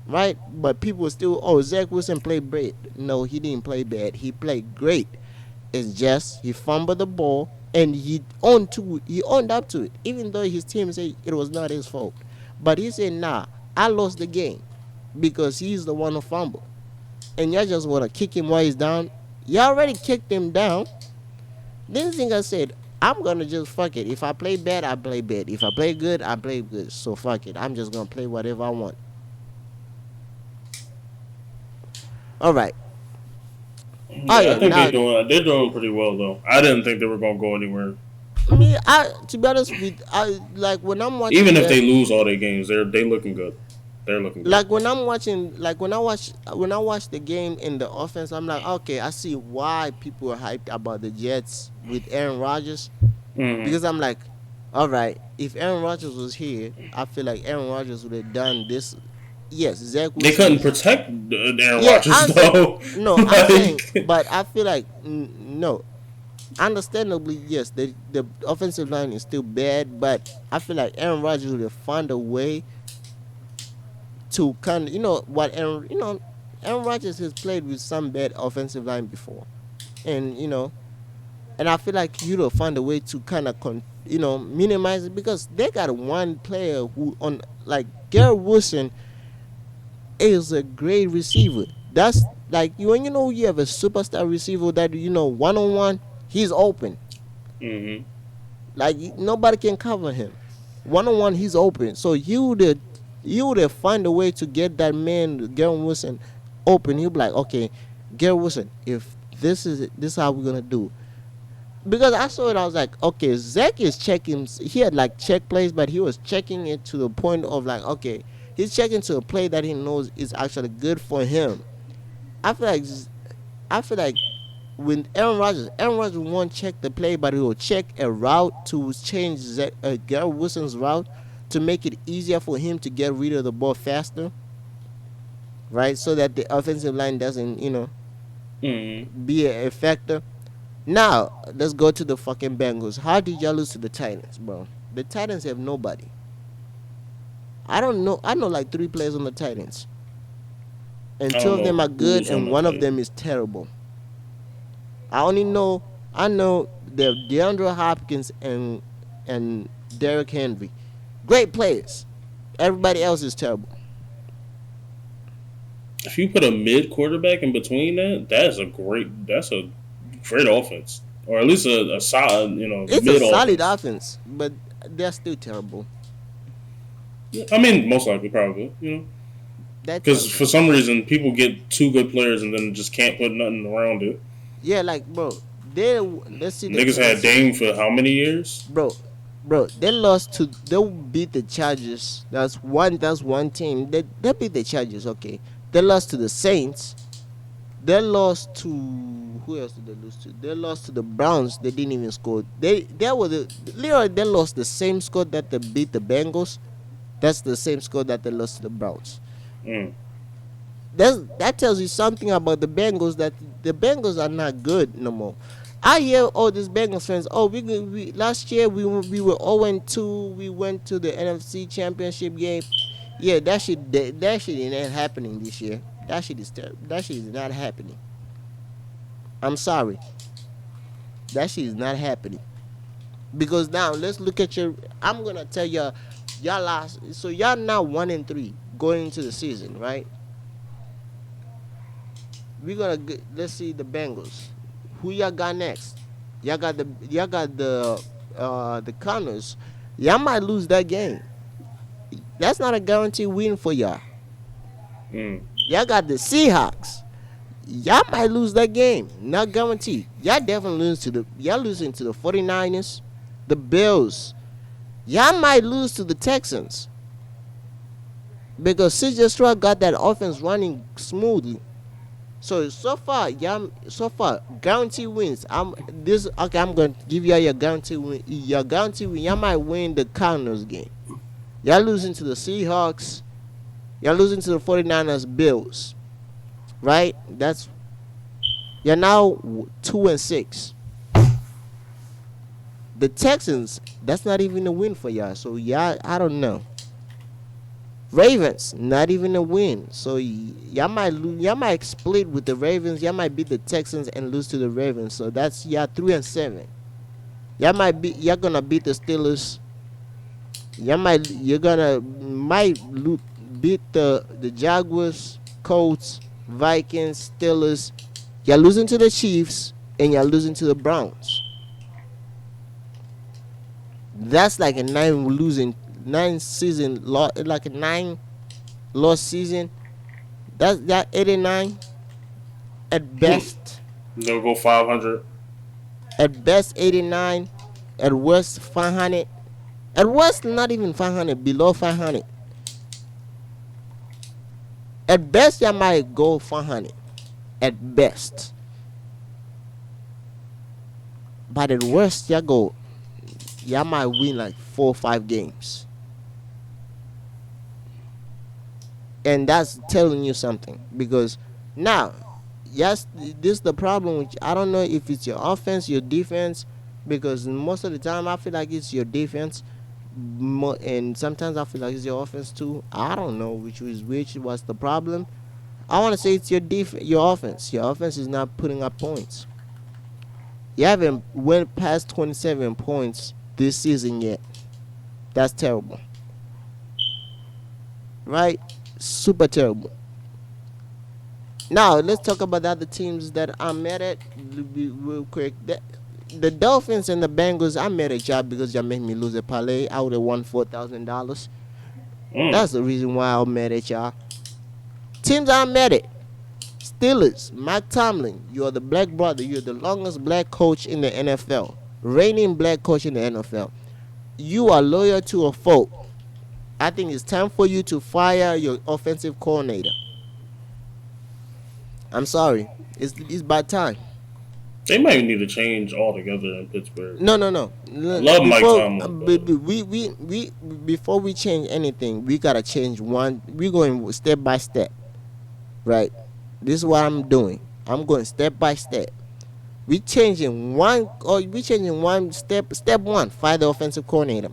right? But people still, oh, Zach Wilson played bad. No, he didn't play bad. He played great. It's just he fumbled the ball and he owned up to it, even though his team said it was not his fault. But he said, nah, I lost the game because he's the one who fumbled, and y'all just want to kick him while he's down. You already kicked him down. Then thing I said, I'm gonna just fuck it. If I play bad, I play bad. If I play good, I play good. So fuck it. I'm just gonna play whatever I want. All right. Oh Yeah, I yeah, think now they're doing pretty well though. I didn't think they were gonna go anywhere. me, I to be honest with, I like when I'm watching Even if them. they lose all their games, they looking good. They're looking good. Like when I'm watching, like when I watch the game in the offense, I'm like, okay, I see why people are hyped about the Jets with Aaron Rodgers, Hmm. because I'm like, all right, if Aaron Rodgers was here, I feel like Aaron Rodgers would have done this. Yes, Zach They Wilson couldn't is. protect Aaron Yeah, Rodgers I'm saying though. no. I'm saying, Like, but I feel like no. Understandably, yes, the offensive line is still bad, but I feel like Aaron Rodgers would have found a way to kind of, Aaron Rodgers has played with some bad offensive line before, and and I feel like you'd have found a way to kind of minimize it, because they got one player who on like Garrett Wilson is a great receiver. That's like when you have a superstar receiver that one on one, he's open. hmm. Like nobody can cover him. One on one, he's open. So you would find a way to get that man, Garrett Wilson, open. He'll be like, okay, Garrett Wilson, if this is how we're gonna do. Because I saw it, I was like, okay, Zach is checking. He had like check plays, but he was checking it to the point of like, okay, he's checking to a play that he knows is actually good for him. I feel like I feel like when Aaron Rodgers won't check the play, but he will check a route to change Garrett Wilson's route to make it easier for him to get rid of the ball faster, right? So that the offensive line doesn't, Hmm. be a factor. Now, let's go to the fucking Bengals. How did y'all lose to the Titans, bro? The Titans have nobody. I don't know. I know like three players on the Titans, and I two don't of them know are good, who's on and the one of Titans. them is terrible. I only know I know the DeAndre Hopkins and Derrick Henry. Great players. Everybody else is terrible. If you put a mid quarterback in between that, that's a great offense, or at least a solid, It's a mid solid offense. offense, but they're still terrible. I mean, most likely, probably, They're because terrible. for some reason people get two good players and then just can't put nothing around it. Yeah, like bro, let's see the Niggas had Tennessee. Dame for how many years? Bro, they beat the Chargers. That's one team. They beat the Chargers, okay. They lost to the Saints. They lost to who else did they lose to? They lost to the Browns. They didn't even score. Literally they lost the same score that they beat the Bengals. That's the same score that they lost to the Browns. Mm. That tells you something about the Bengals, that the Bengals are not good no more. I hear all these Bengals fans. Oh, we last year we were 0-2. We went to the NFC Championship game. Yeah, that shit is not happening this year. That shit is not happening. I'm sorry. That shit is not happening. Because now let's look at your. I'm gonna tell y'all last. So y'all now 1-3 going into the season, right? Let's see the Bengals. Who y'all got next? Y'all got the Connors. Y'all might lose that game. That's not a guaranteed win for y'all. Mm. Y'all got the Seahawks. Y'all might lose that game. Not guaranteed. Y'all losing to the 49ers, the Bills. Y'all might lose to the Texans. Because CJ Stroud got that offense running smoothly. So far, guarantee wins. I'm gonna give y'all your guarantee win. Your guarantee win. Y'all might win the Cardinals game. Y'all losing to the Seahawks. Y'all losing to the 49ers, Bills. Right? You're now 2-6. The Texans, that's not even a win for y'all. So y'all, I don't know. Ravens, not even a win. So y'all might split with the Ravens. Y'all might beat the Texans and lose to the Ravens. So that's y'all 3-7. Y'all gonna beat the Steelers. You're gonna might beat the Jaguars, Colts, Vikings, Steelers. You're losing to the Chiefs and you're losing to the Browns. That's like a nine season loss, like a 9 loss season. That's that 89 at best. They'll go 500. At best 89, at worst 500. At worst not even 500, below 500. At best you might go 500. At best. But at worst you might win like 4 or 5 games. And that's telling you something, because now, yes, this is the problem with, I don't know if it's your offense, your defense, because most of the time I feel like it's your defense, and sometimes I feel like it's your offense too. I don't know which is which. What's the problem? I want to say it's your offense. Your offense is not putting up points. You haven't went past 27 points this season yet. That's terrible, right? Super terrible. Now let's talk about the other teams that I'm mad at real quick. The Dolphins and the Bengals, I'm mad at y'all because y'all made me lose a parlay. I would have won $4,000. That's the reason why I'm mad at y'all. Teams I'm mad at: Steelers, Mike Tomlin. You're the black brother. You're the longest black coach in the NFL. Reigning black coach in the NFL. You are loyal to a fault. I think it's time for you to fire your offensive coordinator. I'm sorry. It's about time. They might need to change altogether in Pittsburgh. No. I love Mike Tomlin. We before we change anything, we gotta change one. We're going step by step, right? This is what I'm doing. I'm going step by step. We changing one step. Step one: fire the offensive coordinator.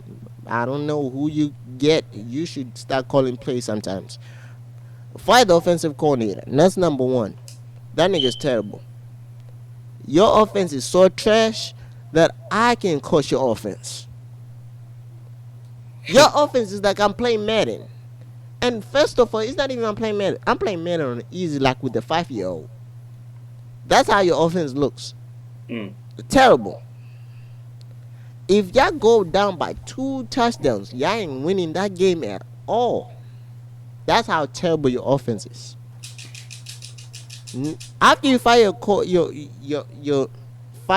I don't know who you get. You should start calling plays sometimes. Fire the offensive coordinator. That's number one. That nigga's terrible. Your offense is so trash that I can coach your offense. Your offense is like I'm playing Madden. And first of all, it's not even I'm playing Madden. I'm playing Madden on easy, like with the 5-year-old. That's how your offense looks. Terrible. If y'all go down by 2 touchdowns, y'all ain't winning that game at all. That's how terrible your offense is. After you fire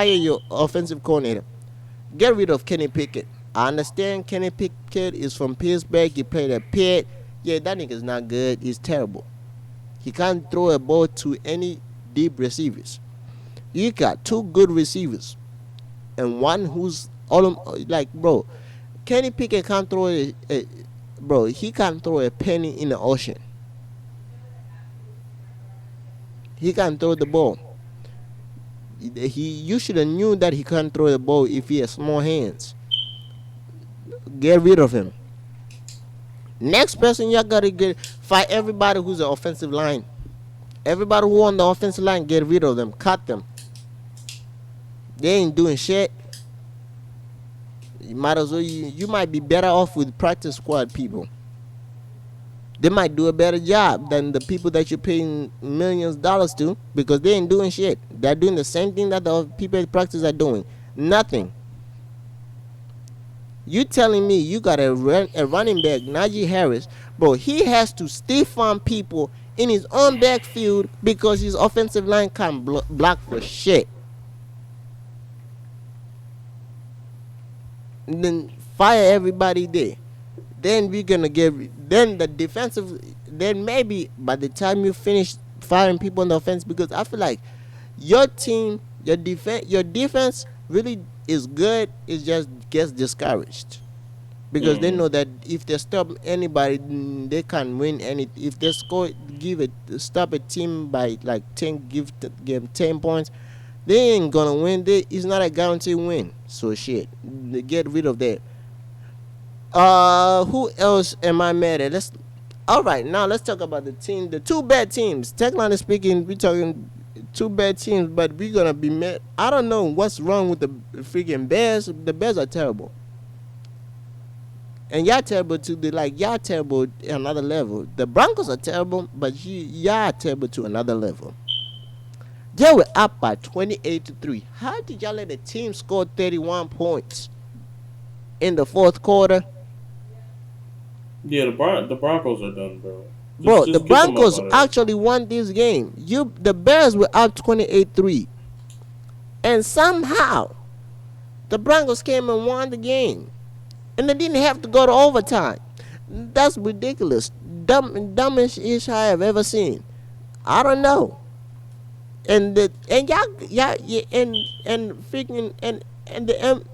your offensive coordinator, get rid of Kenny Pickett. I understand Kenny Pickett is from Pittsburgh. He played at Pitt. Yeah, that nigga's not good. He's terrible. He can't throw a ball to any deep receivers. You got 2 good receivers and one who's bro. Kenny Pickett can't throw he can't throw a penny in the ocean. He can't throw the ball. You should have knew that he can't throw the ball if he has small hands. Get rid of him. Next person, y'all gotta fight everybody who's the offensive line. Everybody who on the offensive line, get rid of them. Cut them. They ain't doing shit. You might as well. You might be better off with practice squad people. They might do a better job than the people that you're paying millions of dollars to, because they ain't doing shit. They're doing the same thing that the people at practice are doing. Nothing. You telling me you got a running back, Najee Harris, bro? He has to stiff arm people in his own backfield because his offensive line can't block for shit. And then fire everybody there. Then we're gonna then the defensive. Then maybe by the time you finish firing people on the offense, because I feel like your team, your defense really is good. It just gets discouraged because they know that if they stop anybody, they can't win any. If they stop a team by like 10, give them 10 points, they ain't gonna win. It's not a guaranteed win. So shit, they get rid of that. Who else am I mad at? Alright, now let's talk about the 2 bad teams. Technically speaking, we're talking 2 bad teams, but we're gonna be mad. I don't know what's wrong with the freaking Bears. The Bears are terrible. And y'all terrible too. Y'all terrible at another level. The Broncos are terrible, but y'all terrible to another level. They were up by 28-3. How did y'all let a team score 31 points in the 4th quarter? Yeah, the Broncos are done, bro. The Broncos actually won this game. The Bears were up 28-3. And somehow, the Broncos came and won the game. And they didn't have to go to overtime. That's ridiculous. Dumbest ish I have ever seen. I don't know. And y'all and freaking and the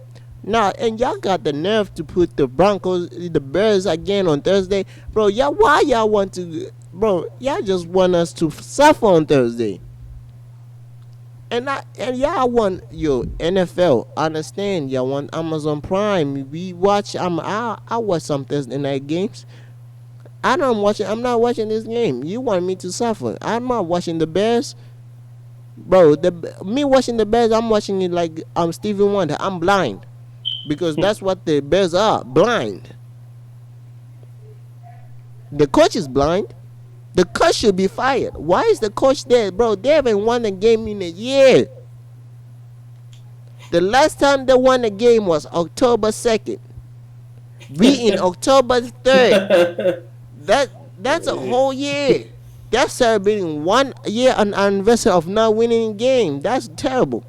now and y'all got the nerve to put the Bears again on Thursday, bro. Why y'all want to, bro? Y'all just want us to suffer on Thursday. And y'all want your NFL. Understand? Y'all want Amazon Prime. We watch. I watch some Thursday night games. I'm not watching this game. You want me to suffer? I'm not watching the Bears, bro. Me watching the Bears. I'm watching it like I'm Stevie Wonder. I'm blind, because that's what the Bears are. Blind. The coach is blind. The coach should be fired. Why is the coach there, bro? They haven't won a game in a year. The last time they won a game was October 2nd. We in October 3rd. That's a whole year. That's celebrating 1 year an anniversary of not winning a game. That's terrible.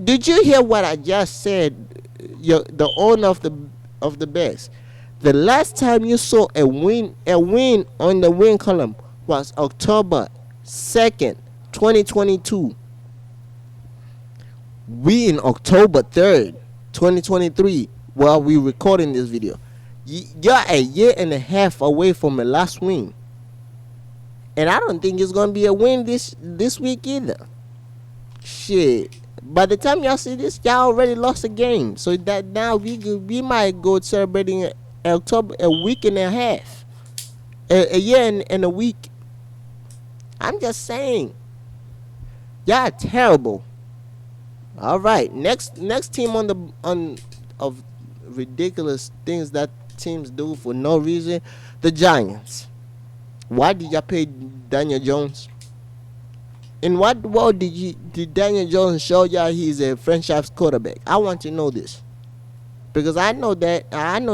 Did you hear what I just said? The owner of the Bears. The last time you saw a win on the win column was October 2nd, 2022. We in October 3rd, 2023, while we recording this video. You're a year and a half away from the last win. And I don't think it's going to be a win this week either. Shit. By the time y'all see this, y'all already lost a game. So that now we might go celebrating October a week and a half, a year and a week. I'm just saying, y'all terrible. All right, next team of ridiculous things that teams do for no reason, the Giants. Why did y'all pay Daniel Jones? In what world did Daniel Jones show y'all he's a franchise quarterback? I want to know this. Because I know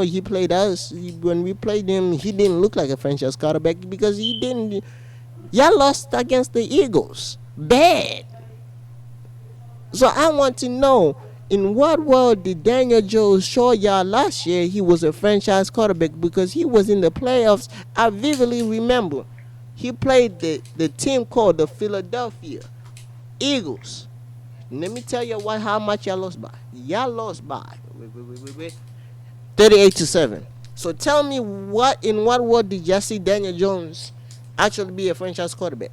he played us. When we played him, he didn't look like a franchise quarterback because he didn't. Y'all lost against the Eagles. Bad. So I want to know, in what world did Daniel Jones show y'all last year he was a franchise quarterback? Because he was in the playoffs. I vividly remember. He played the team called the Philadelphia Eagles. Let me tell you how much y'all lost by. Y'all lost by 38-7. So tell me in what world did y'all see Daniel Jones actually be a franchise quarterback?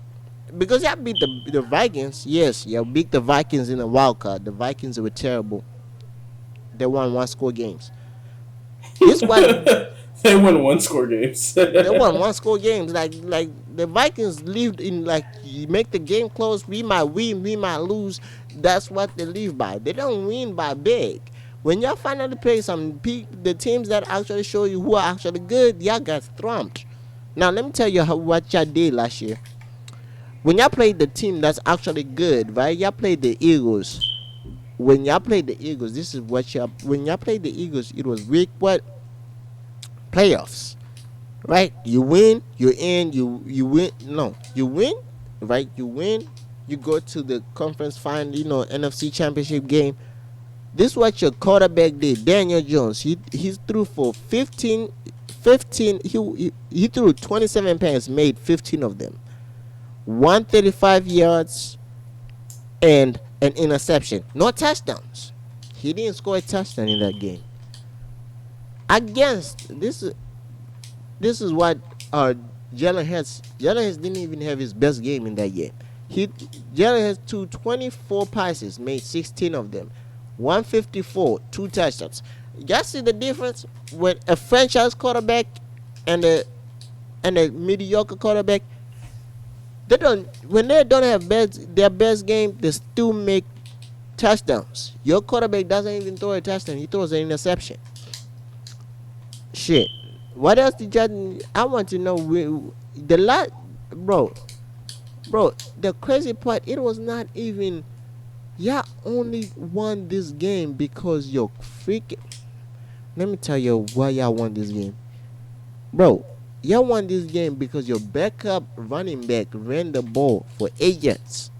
Because y'all beat the Vikings. Yes, y'all beat the Vikings in a wild card. The Vikings were terrible. They won one-score games. This one they won one-score games. They won one-score games. Like the Vikings lived in, like, you make the game close. We might win, we might lose. That's what they live by. They don't win by big. When y'all finally play the teams that actually show you who are actually good, y'all got thumped. Now let me tell you what y'all did last year. When y'all played the team that's actually good, right? Y'all played the Eagles. When y'all played the Eagles, this is what when y'all played the Eagles, it was week what? Playoffs. Right? You win, you're in, you win. No, you win, right? You win, you go to the conference final, NFC championship game. This is what your quarterback did, Daniel Jones. He threw for 15. He threw 27 passes, made 15 of them. 135 yards and an interception. No touchdowns. He didn't score a touchdown in that game. Against this is what Jalen Hurts didn't even have his best game in that year. Jalen Hurts threw 24 passes, made 16 of them. 154, 2 touchdowns. You guys see the difference with a franchise quarterback and a mediocre quarterback? When they don't have their best game, they still make touchdowns. Your quarterback doesn't even throw a touchdown; he throws an interception. Shit. What else did you? I want to know bro. The crazy part, it was not even. Y'all only won this game because you're freaking. Let me tell you why y'all won this game, bro. Y'all won this game because your backup running back ran the ball for 8 yards.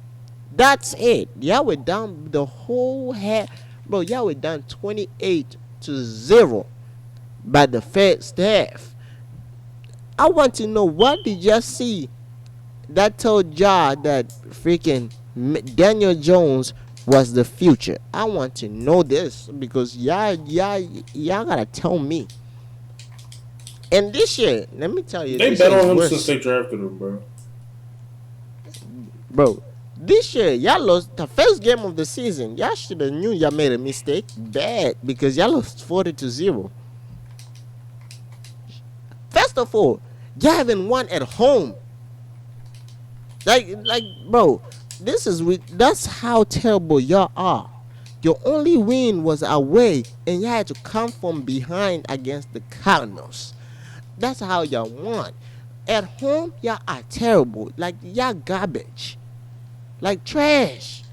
That's it. Y'all were down the whole half, bro. Y'all were down 28-0 by the first half. I want to know what did y'all see that told y'all that freaking Daniel Jones was the future. I want to know this because y'all gotta tell me. And this year, let me tell you, They this bet year is on him since worse, they drafted him, bro. bro. This year, y'all lost the first game of the season. Y'all should have knew y'all made a mistake. Bad because y'all lost 40-0. First of all, y'all haven't won at home. Bro, that's how terrible y'all are. Your only win was away, and you had to come from behind against the Cardinals. That's how y'all won. At home, y'all are terrible. Like y'all garbage, like trash,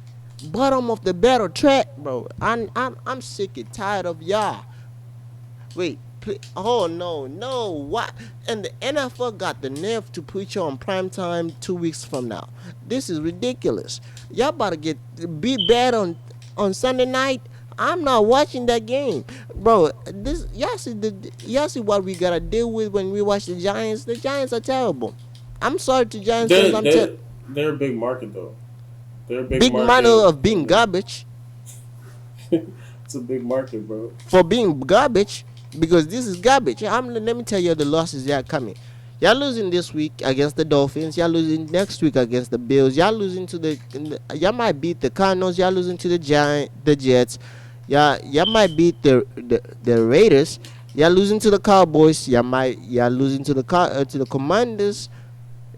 bottom of the barrel trash, bro. I'm sick and tired of y'all. Wait, oh no, no, what? And the NFL got the nerve to put you on prime time 2 weeks from now. This is ridiculous. Y'all about to be bad on Sunday night. I'm not watching that game, bro. This y'all see what we gotta deal with when we watch the Giants. The Giants are terrible. I'm sorry to Giants fans. They're, they're, they're a big market, though. They're a big Big manner market. of being garbage. It's a big market, bro. For being garbage because this is garbage. Let me tell you the losses that are coming. Y'all losing this week against the Dolphins. Y'all losing next week against the Bills. Y'all losing to y'all might beat the Cardinals. Y'all losing to the Jets. Y'all might beat the Raiders. Y'all losing to the Cowboys. Y'all losing to the Commanders.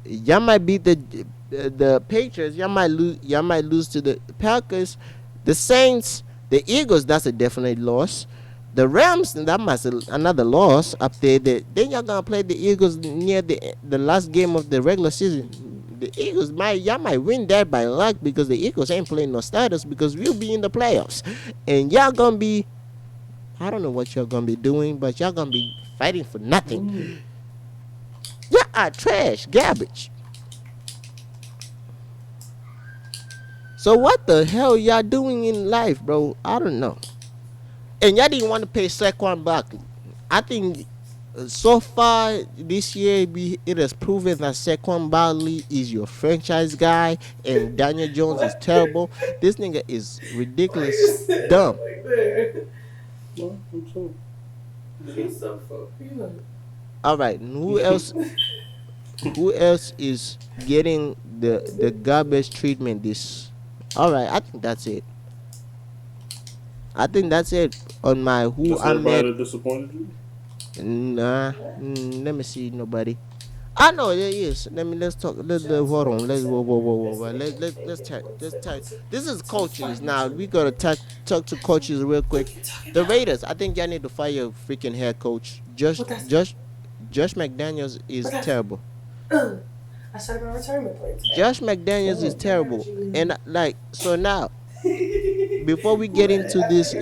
Y'all might beat the Patriots. Y'all might lose to the Packers, the Saints, the Eagles. That's a definite loss. The Rams, that must another loss up there. Then y'all gonna play the Eagles near the last game of the regular season. The Eagles y'all might win that by luck because the Eagles ain't playing no starters because we'll be in the playoffs, and y'all gonna be. I don't know what y'all gonna be doing, but y'all gonna be fighting for nothing. Y'all are trash, garbage. So what the hell y'all doing in life, bro? I don't know. And y'all didn't want to pay Saquon Barkley. I think so far this year it has proven that Saquon Barkley is your franchise guy and Daniel Jones is What? terrible. This nigga is Why you ridiculous, just sit dumb. like that? Well, I'm sorry. He's so fucking. All right, and who else? Who else is getting the garbage treatment? This. All right, I think that's it. I think that's it on my who That's I met. everybody that disappointed you? Nah, let me see nobody. I know there is. Let's talk. Hold on. Whoa. Let's talk. This is coaches now. We gotta talk to coaches real quick. Look, you're talking The about. Raiders. I think y'all need to fire a freaking head coach. What that's. Josh McDaniels What is that's. terrible. I started my retirement plan today. Josh McDaniels is terrible. And like so now, before we get into this,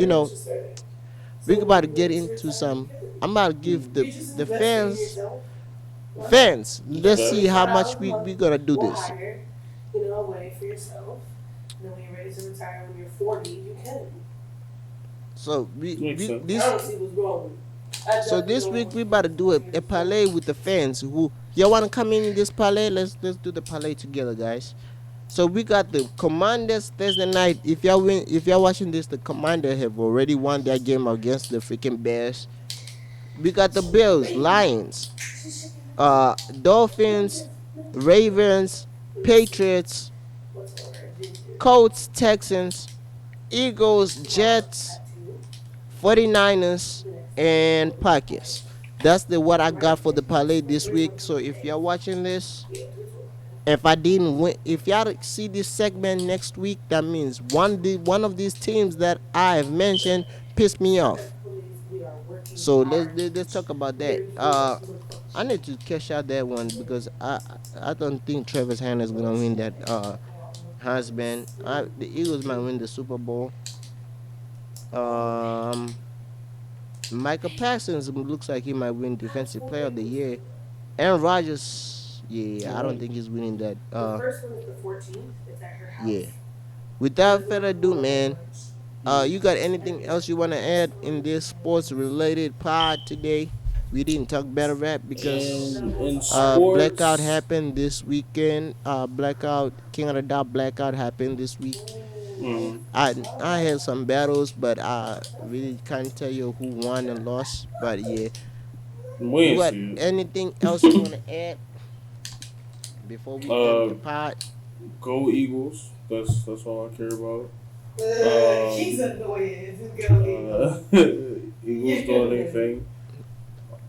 we about to get into some. I'm about to give You just the invested in fans yourself. let's see how much we gonna do We'll this. hire, a way for yourself. And then when you're ready to retire when you're 40, you can. So Makes sense. I don't see what's wrong. I so definitely this don't week want we you about to do to a parlay with the fans who y'all wanna come in this parlay. Let's do the parlay together, guys. So we got the Commanders Thursday night. If y'all watching this, the Commanders have already won their game against the freaking Bears. We got the Bills, Lions, Dolphins, Ravens, Patriots, Colts, Texans, Eagles, Jets, 49ers, and Packers. That's what I got for the parlay this week. So if you're watching this, if I didn't win, if y'all see this segment next week, that means one of these teams that I have mentioned pissed me off. So let's talk about that. I need to cash out that one because I don't think Travis Hunter is gonna win that husband. The Eagles might win the Super Bowl. Um, Michael Parsons looks like he might win Defensive Player of the Year. Aaron Rodgers, yeah, I don't think he's winning that. The first one is the 14th. It's at her house. Yeah. Without further ado, man, you got anything else you want to add in this sports related pod today? We didn't talk better rap because In blackout sports, happened this weekend. Blackout King of the Dot blackout happened this week. mm, I had some battles, but I really can't tell you who won and lost. But yeah, we you ain't got see anything else you it. want to add before we end uh, the pod? go Eagles. That's all I care about. He's Um, annoying. Just go Eagles. Eagles doing anything.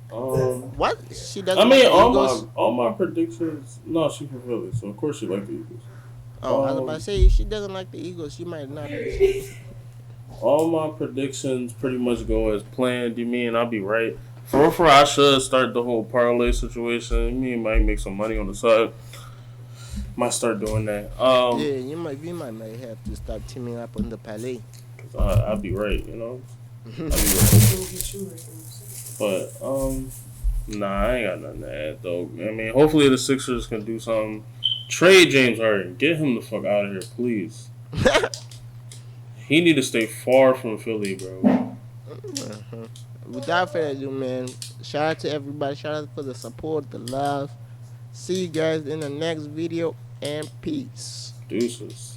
Um, What? She I doesn't like mean, the Eagles? all my predictions. No, she from Philly, so of course she like the Eagles. Oh, I was about to Um, say if she doesn't like the Eagles, she might not. all my predictions pretty much go as planned. You mean I'll be right? For I should start the whole parlay situation. Me might make some money on the side. Might start doing that. Yeah, we might have to start teaming up on the palais. 'Cause I'll be right. You know, I'll be right. Go get you right But nah, I ain't got nothing to add though. I mean, hopefully the Sixers can do something. Trade James Harden. Get him the fuck out of here, please. He need to stay far from Philly, bro. Without further ado, man, shout out to everybody. Shout out for the support, the love. See you guys in the next video, and peace. Deuces.